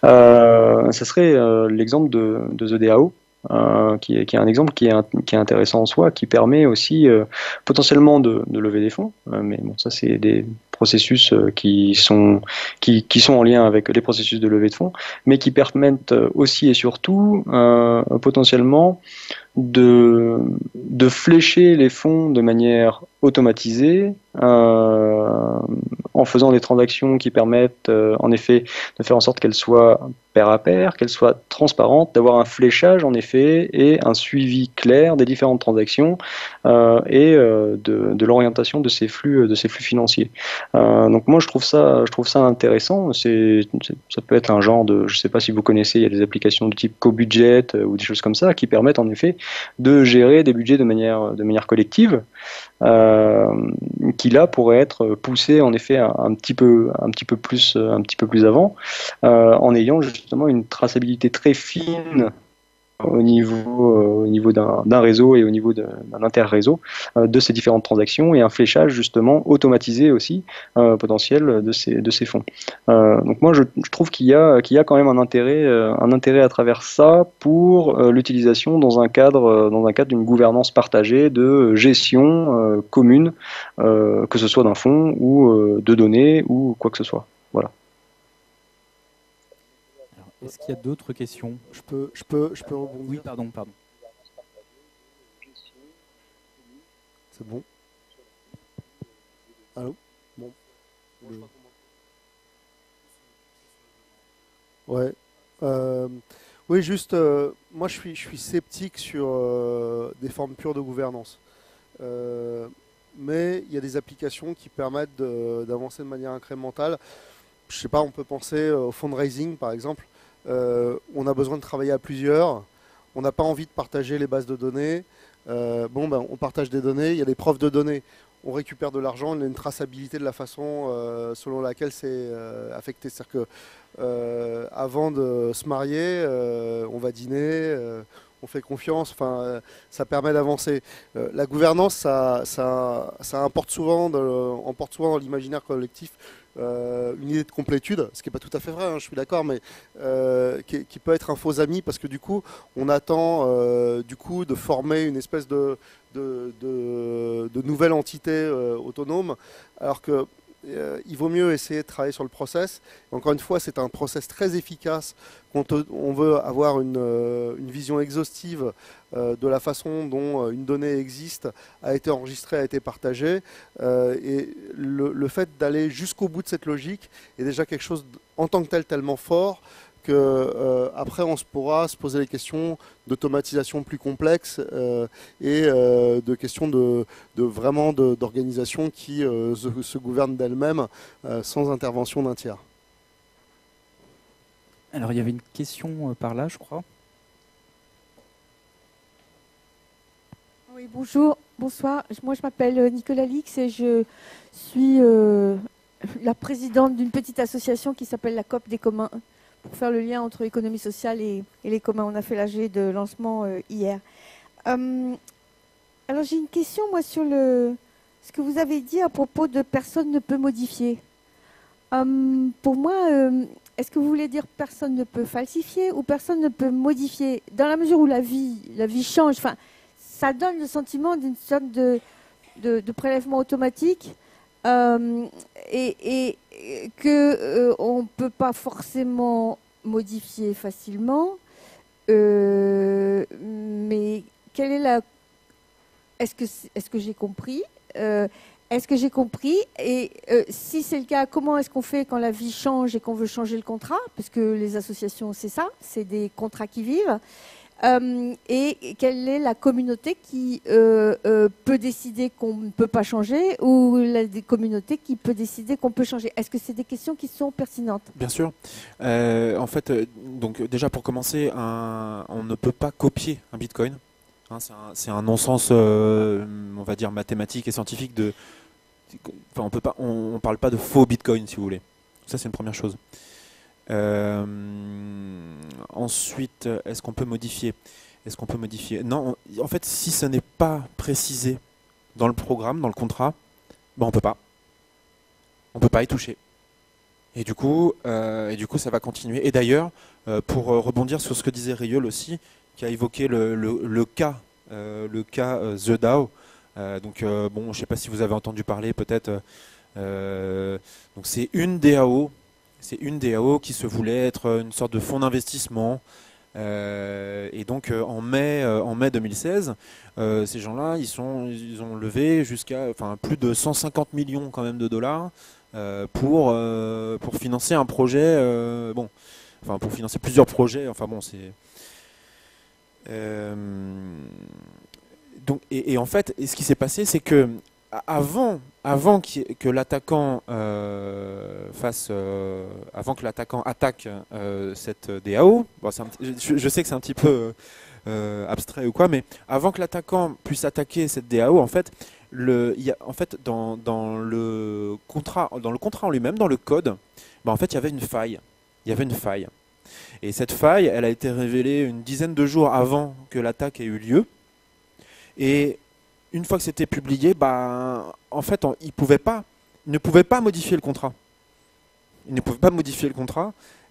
ça serait l'exemple de The DAO. Qui est un exemple qui est intéressant en soi, qui permet aussi potentiellement de lever des fonds, mais bon, ça c'est des processus qui sont en lien avec les processus de levée de fonds, mais qui permettent aussi et surtout potentiellement de flécher les fonds de manière automatisée, en faisant des transactions qui permettent en effet de faire en sorte qu'elles soient pair à pair, qu'elles soient transparentes, d'avoir un fléchage en effet et un suivi clair des différentes transactions de l'orientation de ces flux financiers. Donc moi je trouve ça intéressant. Ça peut être un genre de, je sais pas si vous connaissez, il y a des applications de type CoBudget ou des choses comme ça qui permettent en effet de gérer des budgets de manière collective, qui là pourrait être poussé en effet un petit peu plus avant, en ayant justement une traçabilité très fine au niveau d'un réseau et au niveau d'un interréseau de ces différentes transactions, et un fléchage justement automatisé aussi potentiel de ces fonds. Donc moi je trouve qu'il y a quand même un intérêt à travers ça pour l'utilisation dans un cadre d'une gouvernance partagée, de gestion commune, que ce soit d'un fonds ou de données ou quoi que ce soit. Voilà. Est-ce qu'il y a d'autres questions? Je peux rebondir. Oui, pardon. C'est bon? Allô? Bon. Ouais. Oui, juste, moi je suis sceptique sur des formes pures de gouvernance. Mais il y a des applications qui permettent d'avancer de manière incrémentale. Je sais pas, on peut penser au fundraising par exemple. On a besoin de travailler à plusieurs. On n'a pas envie de partager les bases de données. On partage des données, il y a des preuves de données. On récupère de l'argent, il y a une traçabilité de la façon selon laquelle c'est affecté. C'est-à-dire que avant de se marier, on va dîner, on fait confiance, enfin, ça permet d'avancer. La gouvernance, ça emporte souvent dans l'imaginaire collectif une idée de complétude, ce qui n'est pas tout à fait vrai, hein, je suis d'accord, mais qui peut être un faux ami, parce que du coup, on attend de former une espèce de nouvelle entité autonome, alors que il vaut mieux essayer de travailler sur le process. Encore une fois, c'est un process très efficace. On veut avoir une vision exhaustive de la façon dont une donnée existe, a été enregistrée, a été partagée. Et le fait d'aller jusqu'au bout de cette logique est déjà quelque chose en tant que tel tellement fort que après on pourra se poser les questions d'automatisation plus complexes et de questions vraiment d'organisation qui se gouvernent d'elles-mêmes sans intervention d'un tiers. Alors il y avait une question par là, je crois. Oui, bonsoir. Moi je m'appelle Nicolas Lix et je suis la présidente d'une petite association qui s'appelle la COP des communs, pour faire le lien entre l'économie sociale et les communs. On a fait l'AG de lancement hier. Alors j'ai une question, moi, sur ce que vous avez dit à propos de personne ne peut modifier. Pour moi, est-ce que vous voulez dire personne ne peut falsifier ou personne ne peut modifier? Dans la mesure où la vie change, enfin, ça donne le sentiment d'une sorte de prélèvement automatique et qu'on ne peut pas forcément modifier facilement. Mais quelle est est-ce que j'ai compris Est-ce que j'ai compris? Et si c'est le cas, comment est-ce qu'on fait quand la vie change et qu'on veut changer le contrat? Parce que les associations, c'est ça, c'est des contrats qui vivent. Et quelle est la communauté qui peut décider qu'on ne peut pas changer ou la communauté qui peut décider qu'on peut changer? Est-ce que c'est des questions qui sont pertinentes? Bien sûr. En fait, donc déjà pour commencer, on ne peut pas copier un bitcoin. Hein, c'est un non-sens, on va dire mathématique et scientifique. Enfin, on parle pas de faux bitcoin, si vous voulez. Ça, c'est une première chose. Ensuite, est-ce qu'on peut modifier? Non, en fait, si ce n'est pas précisé dans le programme, dans le contrat, ben on peut pas. On peut pas y toucher. Et du coup, ça va continuer. Et d'ailleurs, pour rebondir sur ce que disait Rieul aussi, qui a évoqué le cas The DAO. Donc, bon, je sais pas si vous avez entendu parler, peut-être. Donc, c'est une DAO. C'est une DAO qui se voulait être une sorte de fonds d'investissement Et donc en mai 2016, ces gens-là, ils ont levé jusqu'à plus de 150 millions quand même de dollars pour financer un projet, pour financer plusieurs projets. Donc, et en fait, ce qui s'est passé, c'est que avant que l'attaquant attaque cette DAO, je sais que c'est un petit peu abstrait ou quoi, mais avant que l'attaquant puisse attaquer cette DAO, en fait, dans le contrat en lui-même, dans le code, en fait, il y avait une faille. Et cette faille, elle a été révélée une dizaine de jours avant que l'attaque ait eu lieu. Et une fois que c'était publié, en fait, il ne pouvait pas modifier le contrat.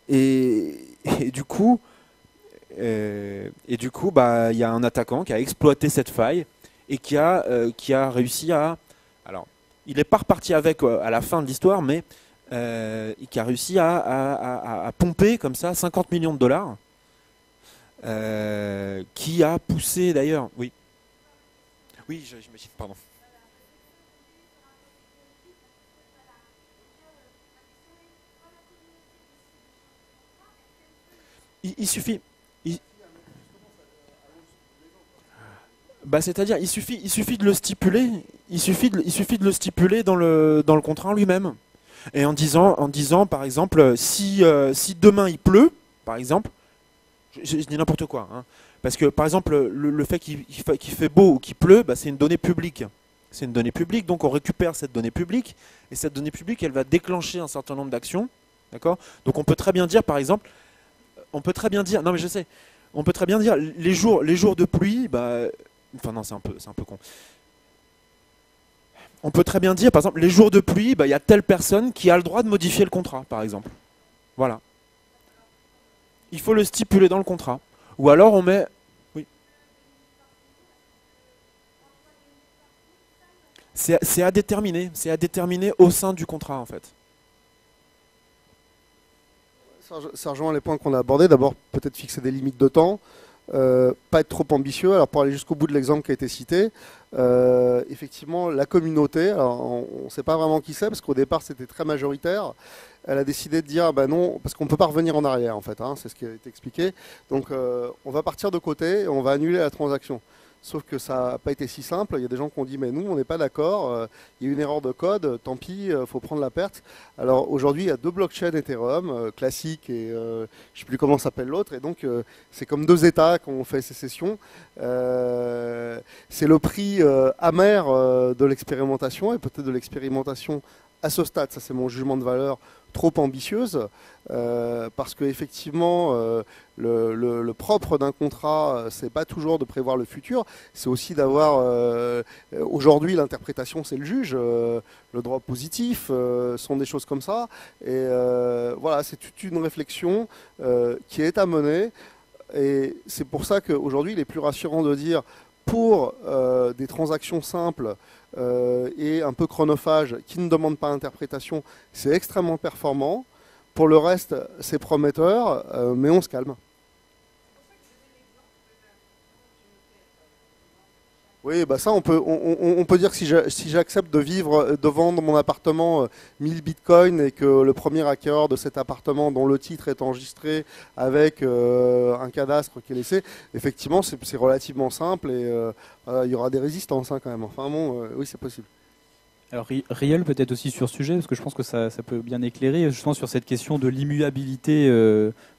Et du coup, il y a un attaquant qui a exploité cette faille et qui a réussi à... Alors, il n'est pas reparti avec à la fin de l'histoire, mais qui a réussi à pomper comme ça 50 millions de dollars, qui a poussé d'ailleurs... Oui, j'imagine, pardon. Il suffit... c'est-à-dire, il suffit de le stipuler. Il suffit de le stipuler dans le contrat en lui-même. Et en disant, par exemple, si demain il pleut, par exemple, je dis n'importe quoi, hein, parce que par exemple le fait qu'il fait beau ou qu'il pleut, c'est une donnée publique. C'est une donnée publique, donc on récupère cette donnée publique, et cette donnée publique, elle va déclencher un certain nombre d'actions, d'accord ? Donc on peut très bien dire, par exemple, non mais je sais, on peut très bien dire les jours de pluie, non, c'est un peu con. On peut très bien dire, par exemple, les jours de pluie, il y a telle personne qui a le droit de modifier le contrat, par exemple. Voilà. Il faut le stipuler dans le contrat. Ou alors on met... Oui. C'est à déterminer. C'est à déterminer au sein du contrat, en fait. Ça rejoint les points qu'on a abordés. D'abord, peut-être fixer des limites de temps. Pas être trop ambitieux. Alors pour aller jusqu'au bout de l'exemple qui a été cité, effectivement la communauté, alors on ne sait pas vraiment qui c'est parce qu'au départ c'était très majoritaire, elle a décidé de dire non, parce qu'on ne peut pas revenir en arrière en fait, hein, c'est ce qui a été expliqué, donc on va partir de côté et on va annuler la transaction. Sauf que ça n'a pas été si simple. Il y a des gens qui ont dit mais nous on n'est pas d'accord, il y a une erreur de code, tant pis, il faut prendre la perte. Alors aujourd'hui il y a 2 blockchains Ethereum, classiques et je ne sais plus comment s'appelle l'autre, et donc c'est comme 2 États qui ont fait sécession. C'est le prix amer de l'expérimentation, et peut-être de l'expérimentation à ce stade, ça c'est mon jugement de valeur, trop ambitieuse, parce qu'effectivement, le propre d'un contrat, c'est pas toujours de prévoir le futur, c'est aussi d'avoir, aujourd'hui l'interprétation c'est le juge, le droit positif, sont des choses comme ça, et voilà, c'est toute une réflexion qui est à mener, et c'est pour ça qu'aujourd'hui il est plus rassurant de dire, pour des transactions simples et un peu chronophages qui ne demandent pas interprétation, c'est extrêmement performant. Pour le reste, c'est prometteur, mais on se calme. Oui, ça on peut dire que si j'accepte de vendre mon appartement 1000 bitcoins et que le premier acquéreur de cet appartement dont le titre est enregistré avec un cadastre qui est laissé, effectivement c'est relativement simple et il y aura des résistances quand même. Enfin bon, oui c'est possible. Alors Riel peut-être aussi sur ce sujet, parce que je pense que ça peut bien éclairer justement sur cette question de l'immuabilité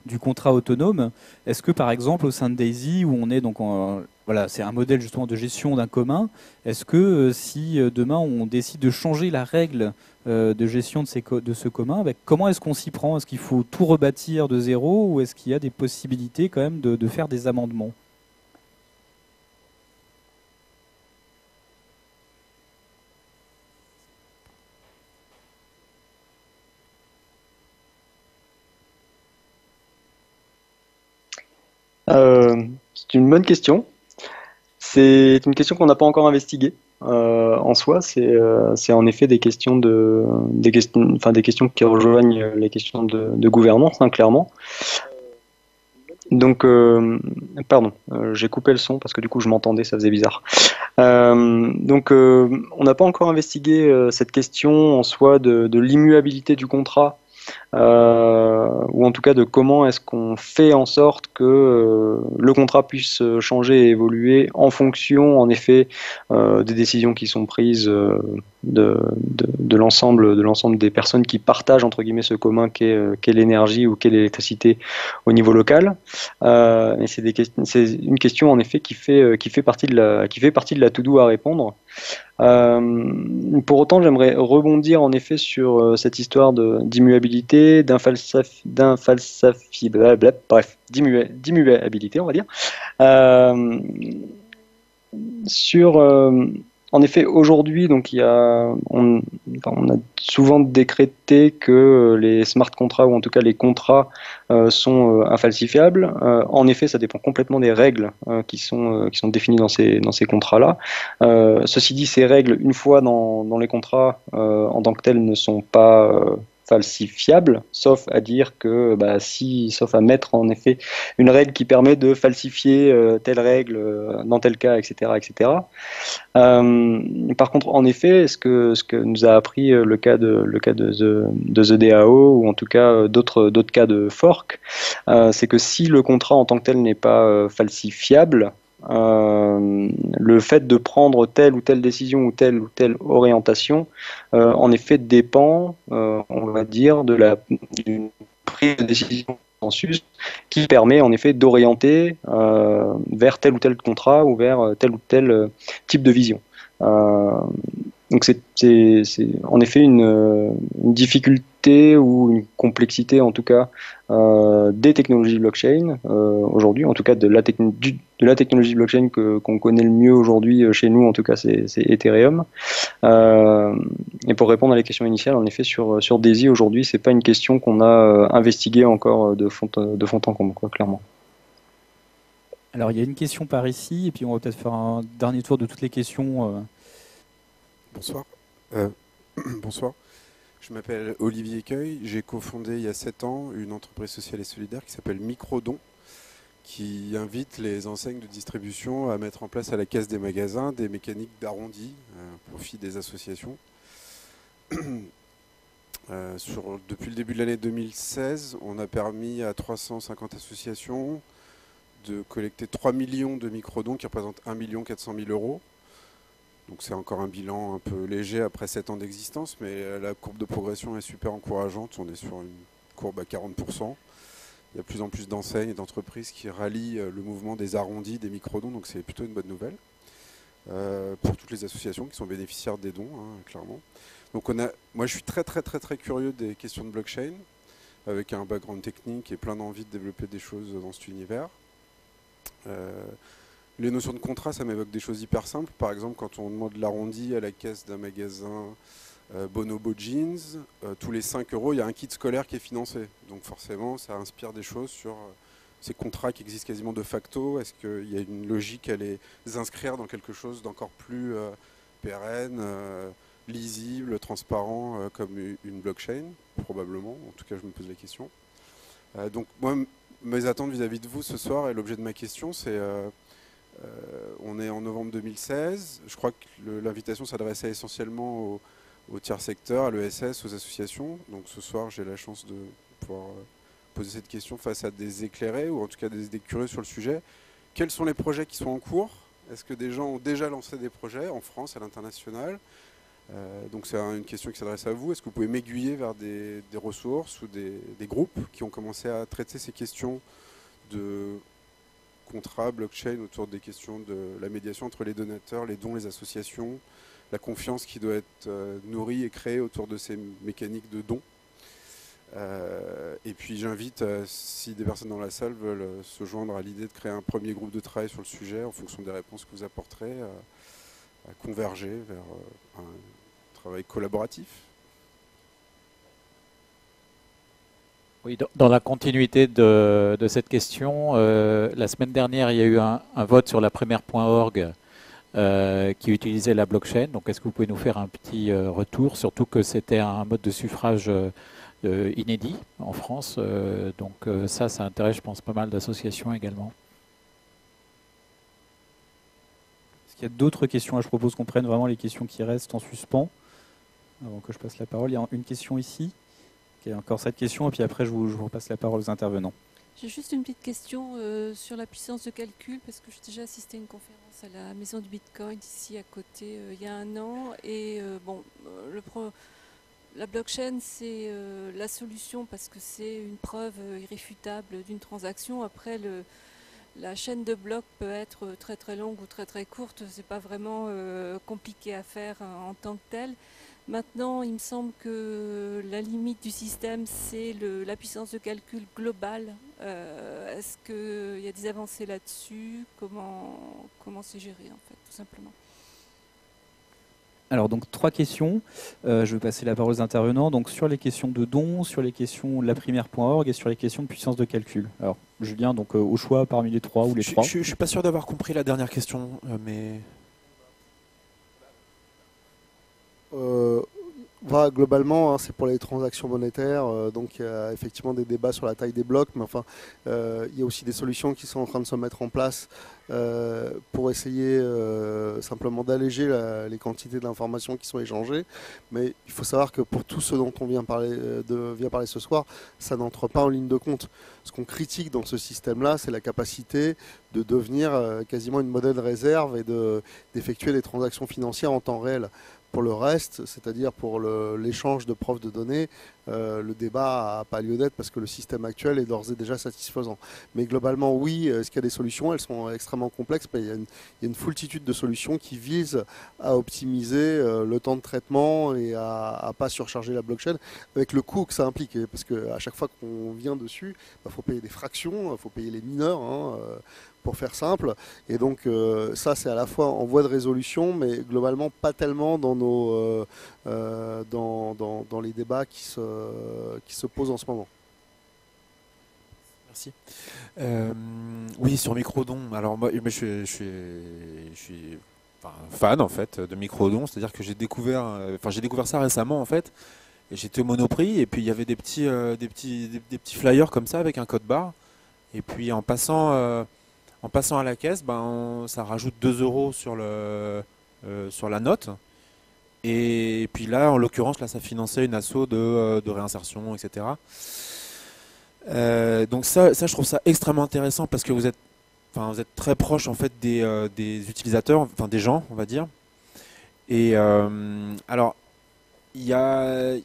du contrat autonome. Est-ce que par exemple au sein de Daisy, où on est donc voilà, c'est un modèle justement de gestion d'un commun, est-ce que si demain on décide de changer la règle de gestion de ce commun, comment est-ce qu'on s'y prend? Est-ce qu'il faut tout rebâtir de zéro, ou est-ce qu'il y a des possibilités quand même de faire des amendements? C'est une bonne question. C'est une question qu'on n'a pas encore investiguée. En soi, c'est en effet des questions des questions qui rejoignent les questions de gouvernance, hein, clairement. Donc, pardon, j'ai coupé le son parce que du coup je m'entendais, ça faisait bizarre. Donc, on n'a pas encore investigué cette question en soi de l'immuabilité du contrat, ou en tout cas de comment est-ce qu'on fait en sorte que le contrat puisse changer et évoluer en fonction, en effet, des décisions qui sont prises de l'ensemble des personnes qui partagent entre guillemets ce commun qu'est l'énergie ou qu'est l'électricité au niveau local. Et c'est une question en effet qui fait partie de la to-do à répondre. Pour autant, j'aimerais rebondir en effet sur cette histoire d'immuabilité, d'immuabilité, on va dire. Sur, en effet, aujourd'hui, donc on a souvent décrété que les smart contracts, ou en tout cas les contrats, sont infalsifiables. En effet, ça dépend complètement des règles qui sont définies dans ces contrats-là. Ceci dit, ces règles, une fois dans les contrats, en tant que telles, ne sont pas falsifiables, sauf à dire que, sauf à mettre en effet une règle qui permet de falsifier telle règle dans tel cas, etc., etc. Par contre, en effet, ce que nous a appris le cas de The DAO, ou en tout cas d'autres cas de fork, c'est que si le contrat en tant que tel n'est pas falsifiable, le fait de prendre telle ou telle décision ou telle orientation, en effet, dépend, on va dire, d'une prise de décision consensus qui permet en effet d'orienter vers tel ou tel contrat ou vers tel ou tel type de vision. Donc c'est en effet une difficulté ou une complexité en tout cas des technologies blockchain aujourd'hui, en tout cas de la technologie blockchain qu'on connaît le mieux aujourd'hui chez nous, en tout cas c'est Ethereum. Et pour répondre à la question initiale, en effet sur DAISY aujourd'hui, c'est pas une question qu'on a investiguée encore de fond en comble, quoi, clairement. Alors il y a une question par ici, et puis on va peut-être faire un dernier tour de toutes les questions. Bonsoir. Bonsoir. Je m'appelle Olivier Cueil. J'ai cofondé il y a 7 ans une entreprise sociale et solidaire qui s'appelle Microdon, qui invite les enseignes de distribution à mettre en place à la caisse des magasins des mécaniques d'arrondi au profit des associations. Depuis le début de l'année 2016, on a permis à 350 associations de collecter 3 millions de microdons qui représentent 1 400 000 euros. Donc c'est encore un bilan un peu léger après 7 ans d'existence, mais la courbe de progression est super encourageante. On est sur une courbe à 40%. Il y a de plus en plus d'enseignes et d'entreprises qui rallient le mouvement des arrondis, des microdons, donc c'est plutôt une bonne nouvelle pour toutes les associations qui sont bénéficiaires des dons, clairement. Donc moi je suis très curieux des questions de blockchain, avec un background technique et plein d'envie de développer des choses dans cet univers. Les notions de contrat, ça m'évoque des choses hyper simples. Par exemple, quand on demande l'arrondi à la caisse d'un magasin Bonobo Jeans, tous les 5 euros, il y a un kit scolaire qui est financé. Donc forcément, ça inspire des choses sur ces contrats qui existent quasiment de facto. Est-ce qu'il y a une logique à les inscrire dans quelque chose d'encore plus pérenne, lisible, transparent, comme une blockchain? Probablement. En tout cas, je me pose la question. Donc moi, mes attentes vis-à-vis de vous ce soir, et l'objet de ma question, c'est... on est en novembre 2016. Je crois que l'invitation s'adressait essentiellement au tiers secteur, à l'ESS, aux associations. Donc ce soir, j'ai la chance de pouvoir poser cette question face à des éclairés, ou en tout cas des curieux sur le sujet. Quels sont les projets qui sont en cours? Est-ce que des gens ont déjà lancé des projets en France, à l'international? Donc c'est une question qui s'adresse à vous. Est-ce que vous pouvez m'aiguiller vers des ressources ou des groupes qui ont commencé à traiter ces questions de contrat, blockchain, autour des questions de la médiation entre les donateurs, les dons, les associations, la confiance qui doit être nourrie et créée autour de ces mécaniques de dons. Et puis j'invite, si des personnes dans la salle veulent se joindre à l'idée de créer un premier groupe de travail sur le sujet, en fonction des réponses que vous apporterez, à converger vers un travail collaboratif. Oui, dans la continuité de cette question, la semaine dernière, il y a eu un vote sur la première.org qui utilisait la blockchain. Donc, est-ce que vous pouvez nous faire un petit retour, surtout que c'était un mode de suffrage inédit en France. Donc ça intéresse, je pense, pas mal d'associations également. Est-ce qu'il y a d'autres questions? Je propose qu'on prenne vraiment les questions qui restent en suspens avant que je passe la parole. Il y a une question ici. Il y a encore cette question, et puis après je vous repasse la parole aux intervenants. J'ai juste une petite question sur la puissance de calcul, parce que j'ai déjà assisté à une conférence à la Maison du Bitcoin ici à côté il y a un an. Et la blockchain, c'est la solution parce que c'est une preuve irréfutable d'une transaction. Après, la chaîne de blocs peut être très très longue ou très très courte. C'est pas vraiment compliqué à faire en tant que tel. Maintenant, il me semble que la limite du système, c'est la puissance de calcul globale. Est-ce qu'il y a des avancées là-dessus? Comment c'est géré, en fait, tout simplement? Alors, donc, 3 questions. Je vais passer la parole aux intervenants. Donc, sur les questions de dons, sur les questions de laprimaire.org et sur les questions de puissance de calcul. Alors, Julien, donc, au choix parmi les 3 ou les 3. Je suis pas sûr d'avoir compris la dernière question, mais... Globalement, hein, c'est pour les transactions monétaires, donc il y a effectivement des débats sur la taille des blocs, mais enfin, il y a aussi des solutions qui sont en train de se mettre en place pour essayer simplement d'alléger les quantités d'informations qui sont échangées. Mais il faut savoir que pour tout ce dont on vient parler ce soir, ça n'entre pas en ligne de compte. Ce qu'on critique dans ce système-là, c'est la capacité de devenir quasiment une monnaie de réserve et d'effectuer des transactions financières en temps réel. Pour le reste, c'est-à-dire pour l'échange de preuves de données, le débat n'a pas lieu d'être parce que le système actuel est d'ores et déjà satisfaisant. Mais globalement, oui, est-ce qu'il y a des solutions? Elles sont extrêmement complexes. Il y a une foultitude de solutions qui visent à optimiser le temps de traitement et à ne pas surcharger la blockchain avec le coût que ça implique. Parce qu'à chaque fois qu'on vient dessus, il faut payer des fractions, il faut payer les mineurs, pour faire simple. Et donc ça, c'est à la fois en voie de résolution, mais globalement pas tellement dans dans les débats qui se posent en ce moment. Merci. Oui, sur Microdon. Alors moi, je suis fan en fait de Microdon, c'est-à-dire que j'ai découvert ça récemment en fait. Et j'étais au Monoprix et puis il y avait des petits flyers comme ça avec un code barre. Et puis en passant à la caisse, ça rajoute 2 € sur la note. Et puis là, en l'occurrence, ça finançait une asso de réinsertion, etc. Donc ça, je trouve ça extrêmement intéressant parce que vous êtes très proche en fait des utilisateurs, enfin des gens, on va dire. Et alors, il y a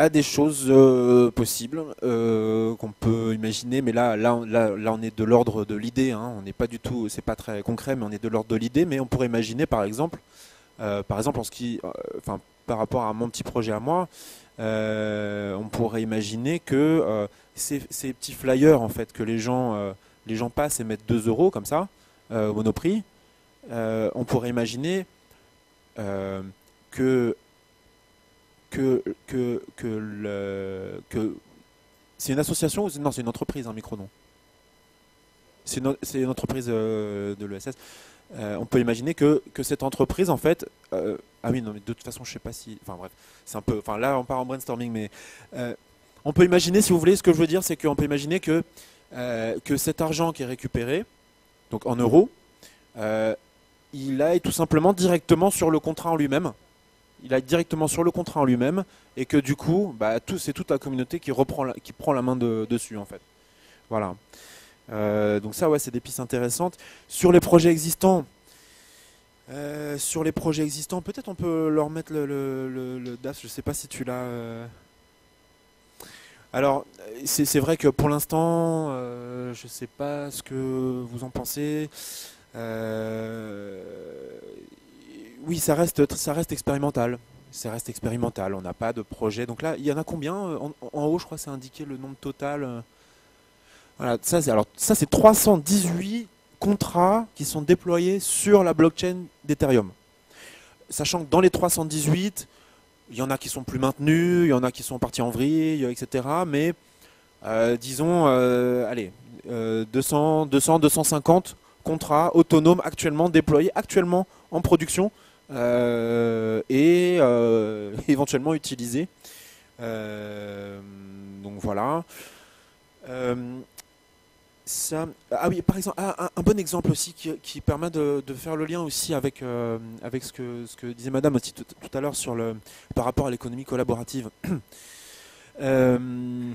des choses possibles qu'on peut imaginer, mais là on est de l'ordre de l'idée. On n'est pas du tout, c'est pas très concret, mais on est de l'ordre de l'idée. Mais on pourrait imaginer, par exemple par rapport à mon petit projet à moi, on pourrait imaginer que ces petits flyers en fait que les gens passent et mettent 2 € comme ça au Monoprix, on pourrait imaginer que c'est une association ou non, c'est une entreprise, Microdon. C'est une entreprise de l'ESS. On peut imaginer que cette entreprise, en fait, ah oui, non, mais de toute façon, je sais pas si, enfin bref, c'est un peu, là, on part en brainstorming, mais on peut imaginer, si vous voulez, ce que je veux dire, c'est qu'on peut imaginer que cet argent qui est récupéré, donc en euros, il aille tout simplement directement sur le contrat en lui-même. Il aille directement sur le contrat en lui-même et que du coup, c'est toute la communauté qui prend la main dessus en fait. Voilà. Donc ça, ouais, c'est des pistes intéressantes. Sur les projets existants, peut-être on peut leur mettre le DAF. Je sais pas si tu l'as. Alors, c'est vrai que pour l'instant, je sais pas ce que vous en pensez. Oui, ça reste expérimental. Ça reste expérimental. On n'a pas de projet. Donc là, il y en a combien en haut, je crois, c'est indiqué le nombre total. Voilà, ça c'est 318 contrats qui sont déployés sur la blockchain d'Ethereum. Sachant que dans les 318, il y en a qui sont plus maintenus, il y en a qui sont partis en vrille, etc. Mais disons, 250 contrats autonomes actuellement déployés, actuellement en production et éventuellement utilisés. Donc voilà. Ah oui, par exemple, un bon exemple aussi qui permet de faire le lien aussi avec, avec ce que disait Madame aussi tout à l'heure par rapport à l'économie collaborative. Il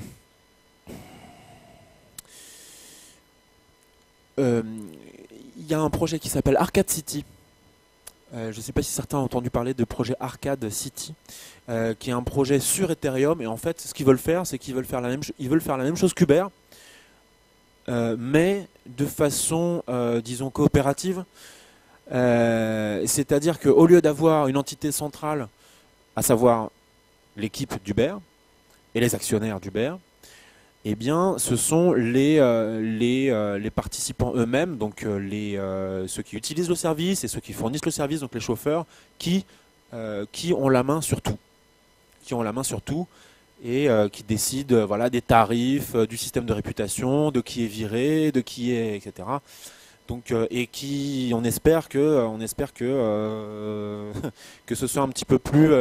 y a un projet qui s'appelle Arcade City. Je ne sais pas si certains ont entendu parler de projet Arcade City, qui est un projet sur Ethereum. Et en fait, ce qu'ils veulent faire, c'est qu'ils veulent faire la même chose qu'Uber, mais de façon, disons, coopérative. C'est-à-dire qu'au lieu d'avoir une entité centrale, à savoir l'équipe d'Uber et les actionnaires d'Uber, eh bien, ce sont les participants eux-mêmes, donc ceux qui utilisent le service et ceux qui fournissent le service, donc les chauffeurs, qui ont la main sur tout. Et qui décident voilà, des tarifs, du système de réputation, de qui est viré, de qui est, etc. Donc, et qui, on espère que que ce soit un petit peu plus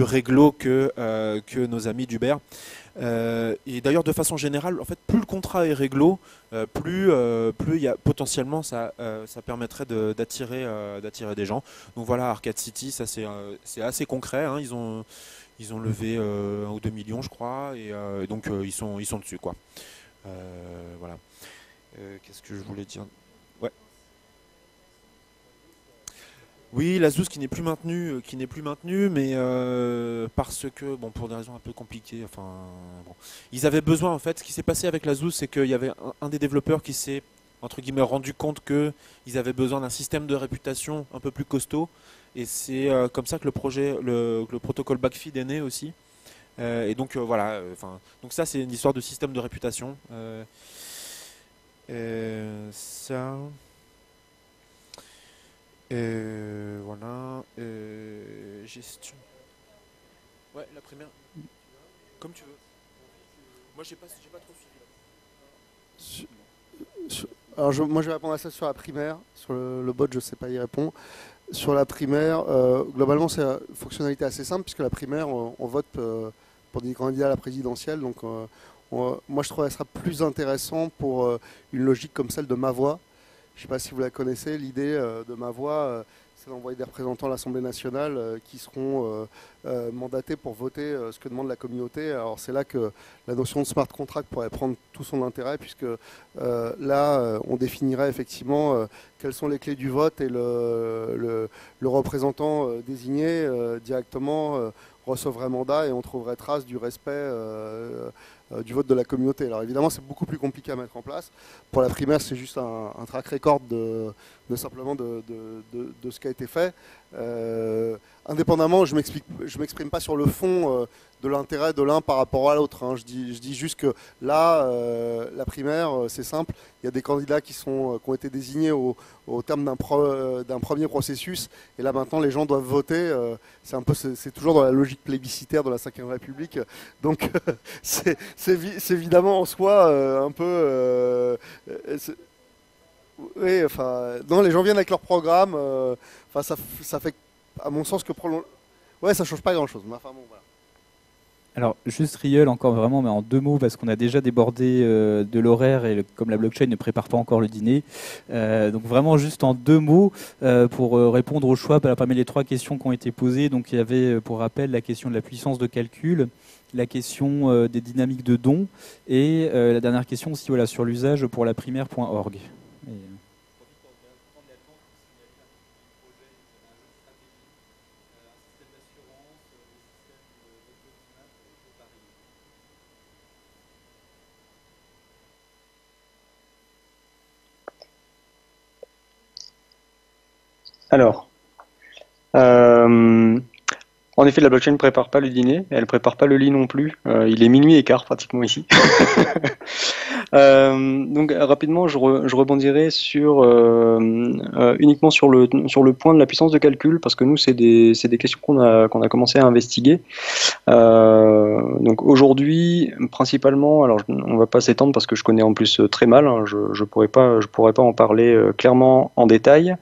réglo que nos amis d'Uber. Et d'ailleurs, de façon générale, en fait, plus le contrat est réglo, plus il y a potentiellement ça permettrait d'attirer des gens. Donc voilà, Arcade City, ça c'est assez concret. Hein. Ils ont levé 1 ou 2 millions, je crois, et donc ils sont dessus, quoi. Voilà. Qu'est-ce que je voulais dire? Ouais. Oui, la ZOUS qui n'est plus maintenue, mais parce que, bon, pour des raisons un peu compliquées, enfin, bon. Ils avaient besoin, en fait, ce qui s'est passé avec la ZOUS, c'est qu'il y avait un des développeurs qui s'est, entre guillemets, rendu compte qu'ils avaient besoin d'un système de réputation un peu plus costaud, et c'est comme ça que le protocole Backfeed est né aussi. Et donc, voilà, donc ça, c'est une histoire de système de réputation. Ça... voilà. Gestion. Ouais, la primaire. Comme tu veux. Moi, j'ai pas trop suivi. Alors, moi, je vais répondre à ça sur la primaire. Sur le bot, je sais pas y répondre. Sur la primaire, globalement, c'est une fonctionnalité assez simple, puisque la primaire, on vote pour des candidats à la présidentielle. Donc, moi, je trouve qu'elle sera plus intéressant pour une logique comme celle de Ma Voix. Je ne sais pas si vous la connaissez, l'idée de Ma Voix, c'est d'envoyer des représentants à l'Assemblée nationale qui seront mandatés pour voter ce que demande la communauté. Alors c'est là que la notion de smart contract pourrait prendre tout son intérêt, puisque là, on définirait effectivement quelles sont les clés du vote, et le représentant désigné directement recevrait mandat, et on trouverait trace du respect du vote de la communauté. Alors évidemment, c'est beaucoup plus compliqué à mettre en place. Pour la primaire, c'est juste un track record de simplement de ce qui a été fait. Indépendamment, je m'exprime pas sur le fond de l'intérêt de l'un par rapport à l'autre. Hein. Je dis juste que là, la primaire, c'est simple. Il y a des candidats qui ont été désignés au terme d'un premier processus. Et là, maintenant, les gens doivent voter. C'est toujours dans la logique plébiscitaire de la Ve République. Donc, c'est évidemment en soi un peu... oui, enfin, non, les gens viennent avec leur programme. Ça fait, à mon sens, que ouais, ça change pas grand-chose. Mais enfin, bon, voilà. Alors, juste Riel, encore vraiment, mais en 2 mots, parce qu'on a déjà débordé de l'horaire, et comme la blockchain ne prépare pas encore le dîner. Donc vraiment, juste en 2 mots, pour répondre au choix, parmi les 3 questions qui ont été posées. Donc il y avait, pour rappel, la question de la puissance de calcul, la question des dynamiques de dons, et la dernière question aussi, voilà, sur l'usage pour la primaire.org. Alors, en effet, la blockchain ne prépare pas le dîner, elle ne prépare pas le lit non plus. Il est minuit et quart pratiquement ici. Donc rapidement, je rebondirai uniquement sur le point de la puissance de calcul, parce que nous, c'est des questions qu'on a commencé à investiguer. Donc aujourd'hui, principalement, alors on va pas s'étendre parce que je connais en plus très mal, hein, je pourrais pas en parler clairement en détail.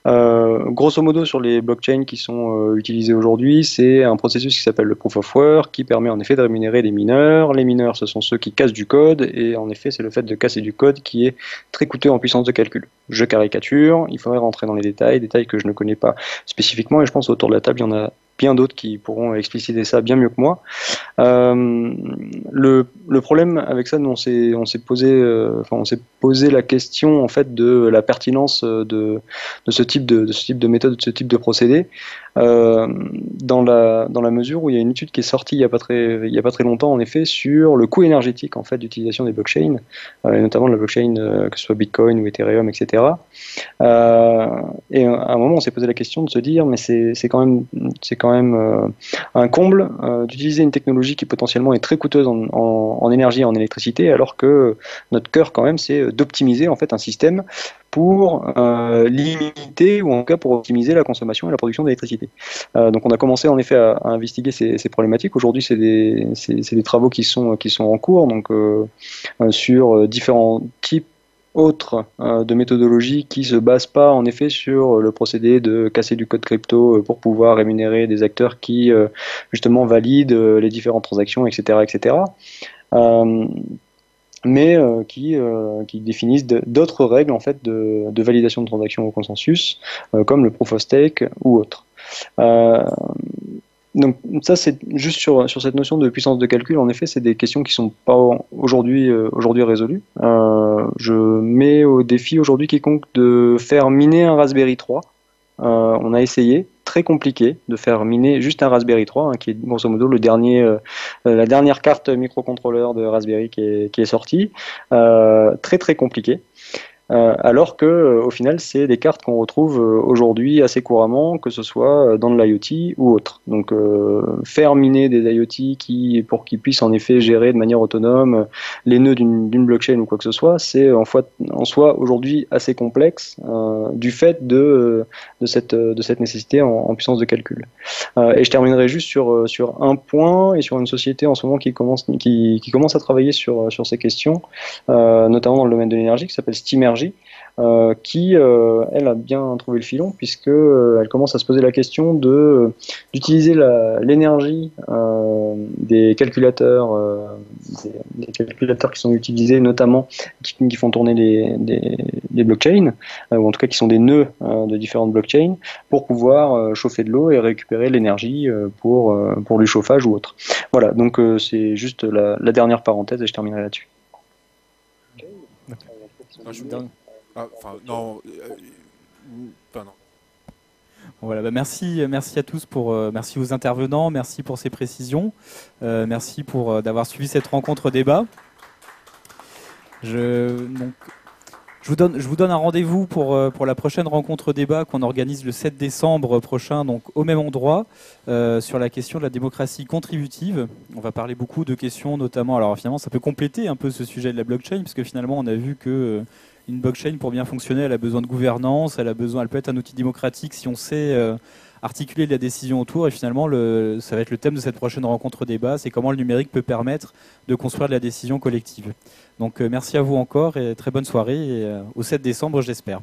Grosso modo, sur les blockchains qui sont utilisés aujourd'hui, c'est c'est un processus qui s'appelle le Proof of Work, qui permet en effet de rémunérer les mineurs. Les mineurs, ce sont ceux qui cassent du code, et en effet, c'est le fait de casser du code qui est très coûteux en puissance de calcul. Je caricature, il faudrait rentrer dans les détails que je ne connais pas spécifiquement, et je pense autour de la table, il y en a bien d'autres qui pourront expliciter ça bien mieux que moi. Le problème avec ça, nous, on s'est posé la question en fait de la pertinence de ce type de méthode, de ce type de procédé, dans la mesure où il y a une étude qui est sortie il y a pas très longtemps en effet sur le coût énergétique en fait d'utilisation des blockchains, et notamment de la blockchain que ce soit Bitcoin ou Ethereum, etc. Et à un moment, on s'est posé la question de se dire, mais c'est quand même un comble d'utiliser une technologie qui potentiellement est très coûteuse en énergie et en électricité, alors que notre cœur quand même, c'est d'optimiser en fait un système pour limiter ou en tout cas pour optimiser la consommation et la production d'électricité. Donc on a commencé en effet à investiguer ces problématiques. Aujourd'hui, c'est des travaux qui sont en cours, donc sur différents types autres de méthodologies qui se basent pas en effet sur le procédé de casser du code crypto pour pouvoir rémunérer des acteurs qui justement valident les différentes transactions, etc., etc. Mais qui définissent d'autres règles en fait de validation de transactions au consensus, comme le proof of stake ou autre. Donc ça, c'est juste sur cette notion de puissance de calcul. En effet, c'est des questions qui sont pas aujourd'hui résolues. Je mets au défi aujourd'hui quiconque de faire miner un Raspberry 3. On a essayé, très compliqué, de faire miner juste un Raspberry 3, qui est grosso modo la dernière carte microcontrôleur de Raspberry qui est sortie. Très très compliqué. Alors que au final, c'est des cartes qu'on retrouve aujourd'hui assez couramment, que ce soit dans de l'IoT ou autre. Donc faire miner des IoT pour qu'ils puissent en effet gérer de manière autonome les nœuds d'une blockchain ou quoi que ce soit, c'est en soi aujourd'hui assez complexe du fait de cette nécessité en puissance de calcul. Et je terminerai juste sur un point et sur une société en ce moment qui commence à travailler sur ces questions, notamment dans le domaine de l'énergie, qui s'appelle Steamergy, qui elle a bien trouvé le filon, puisque elle commence à se poser la question d'utiliser l'énergie des calculateurs qui sont utilisés notamment qui font tourner les blockchains, ou en tout cas qui sont des nœuds de différentes blockchains, pour pouvoir chauffer de l'eau et récupérer l'énergie pour le chauffage ou autre. Voilà, donc c'est juste la dernière parenthèse et je terminerai là-dessus. Non. Voilà, merci à tous merci aux intervenants, merci pour ces précisions, merci d'avoir suivi cette rencontre débat. Je vous donne un rendez-vous pour la prochaine rencontre débat qu'on organise le 7 décembre prochain, donc au même endroit, sur la question de la démocratie contributive. On va parler beaucoup de questions, notamment, alors finalement ça peut compléter un peu ce sujet de la blockchain, puisque finalement on a vu que une blockchain, pour bien fonctionner, elle a besoin de gouvernance, elle peut être un outil démocratique si on sait articuler la décision autour. Et finalement, ça va être le thème de cette prochaine rencontre débat, c'est comment le numérique peut permettre de construire de la décision collective. Donc merci à vous encore et très bonne soirée, et au 7 décembre, j'espère.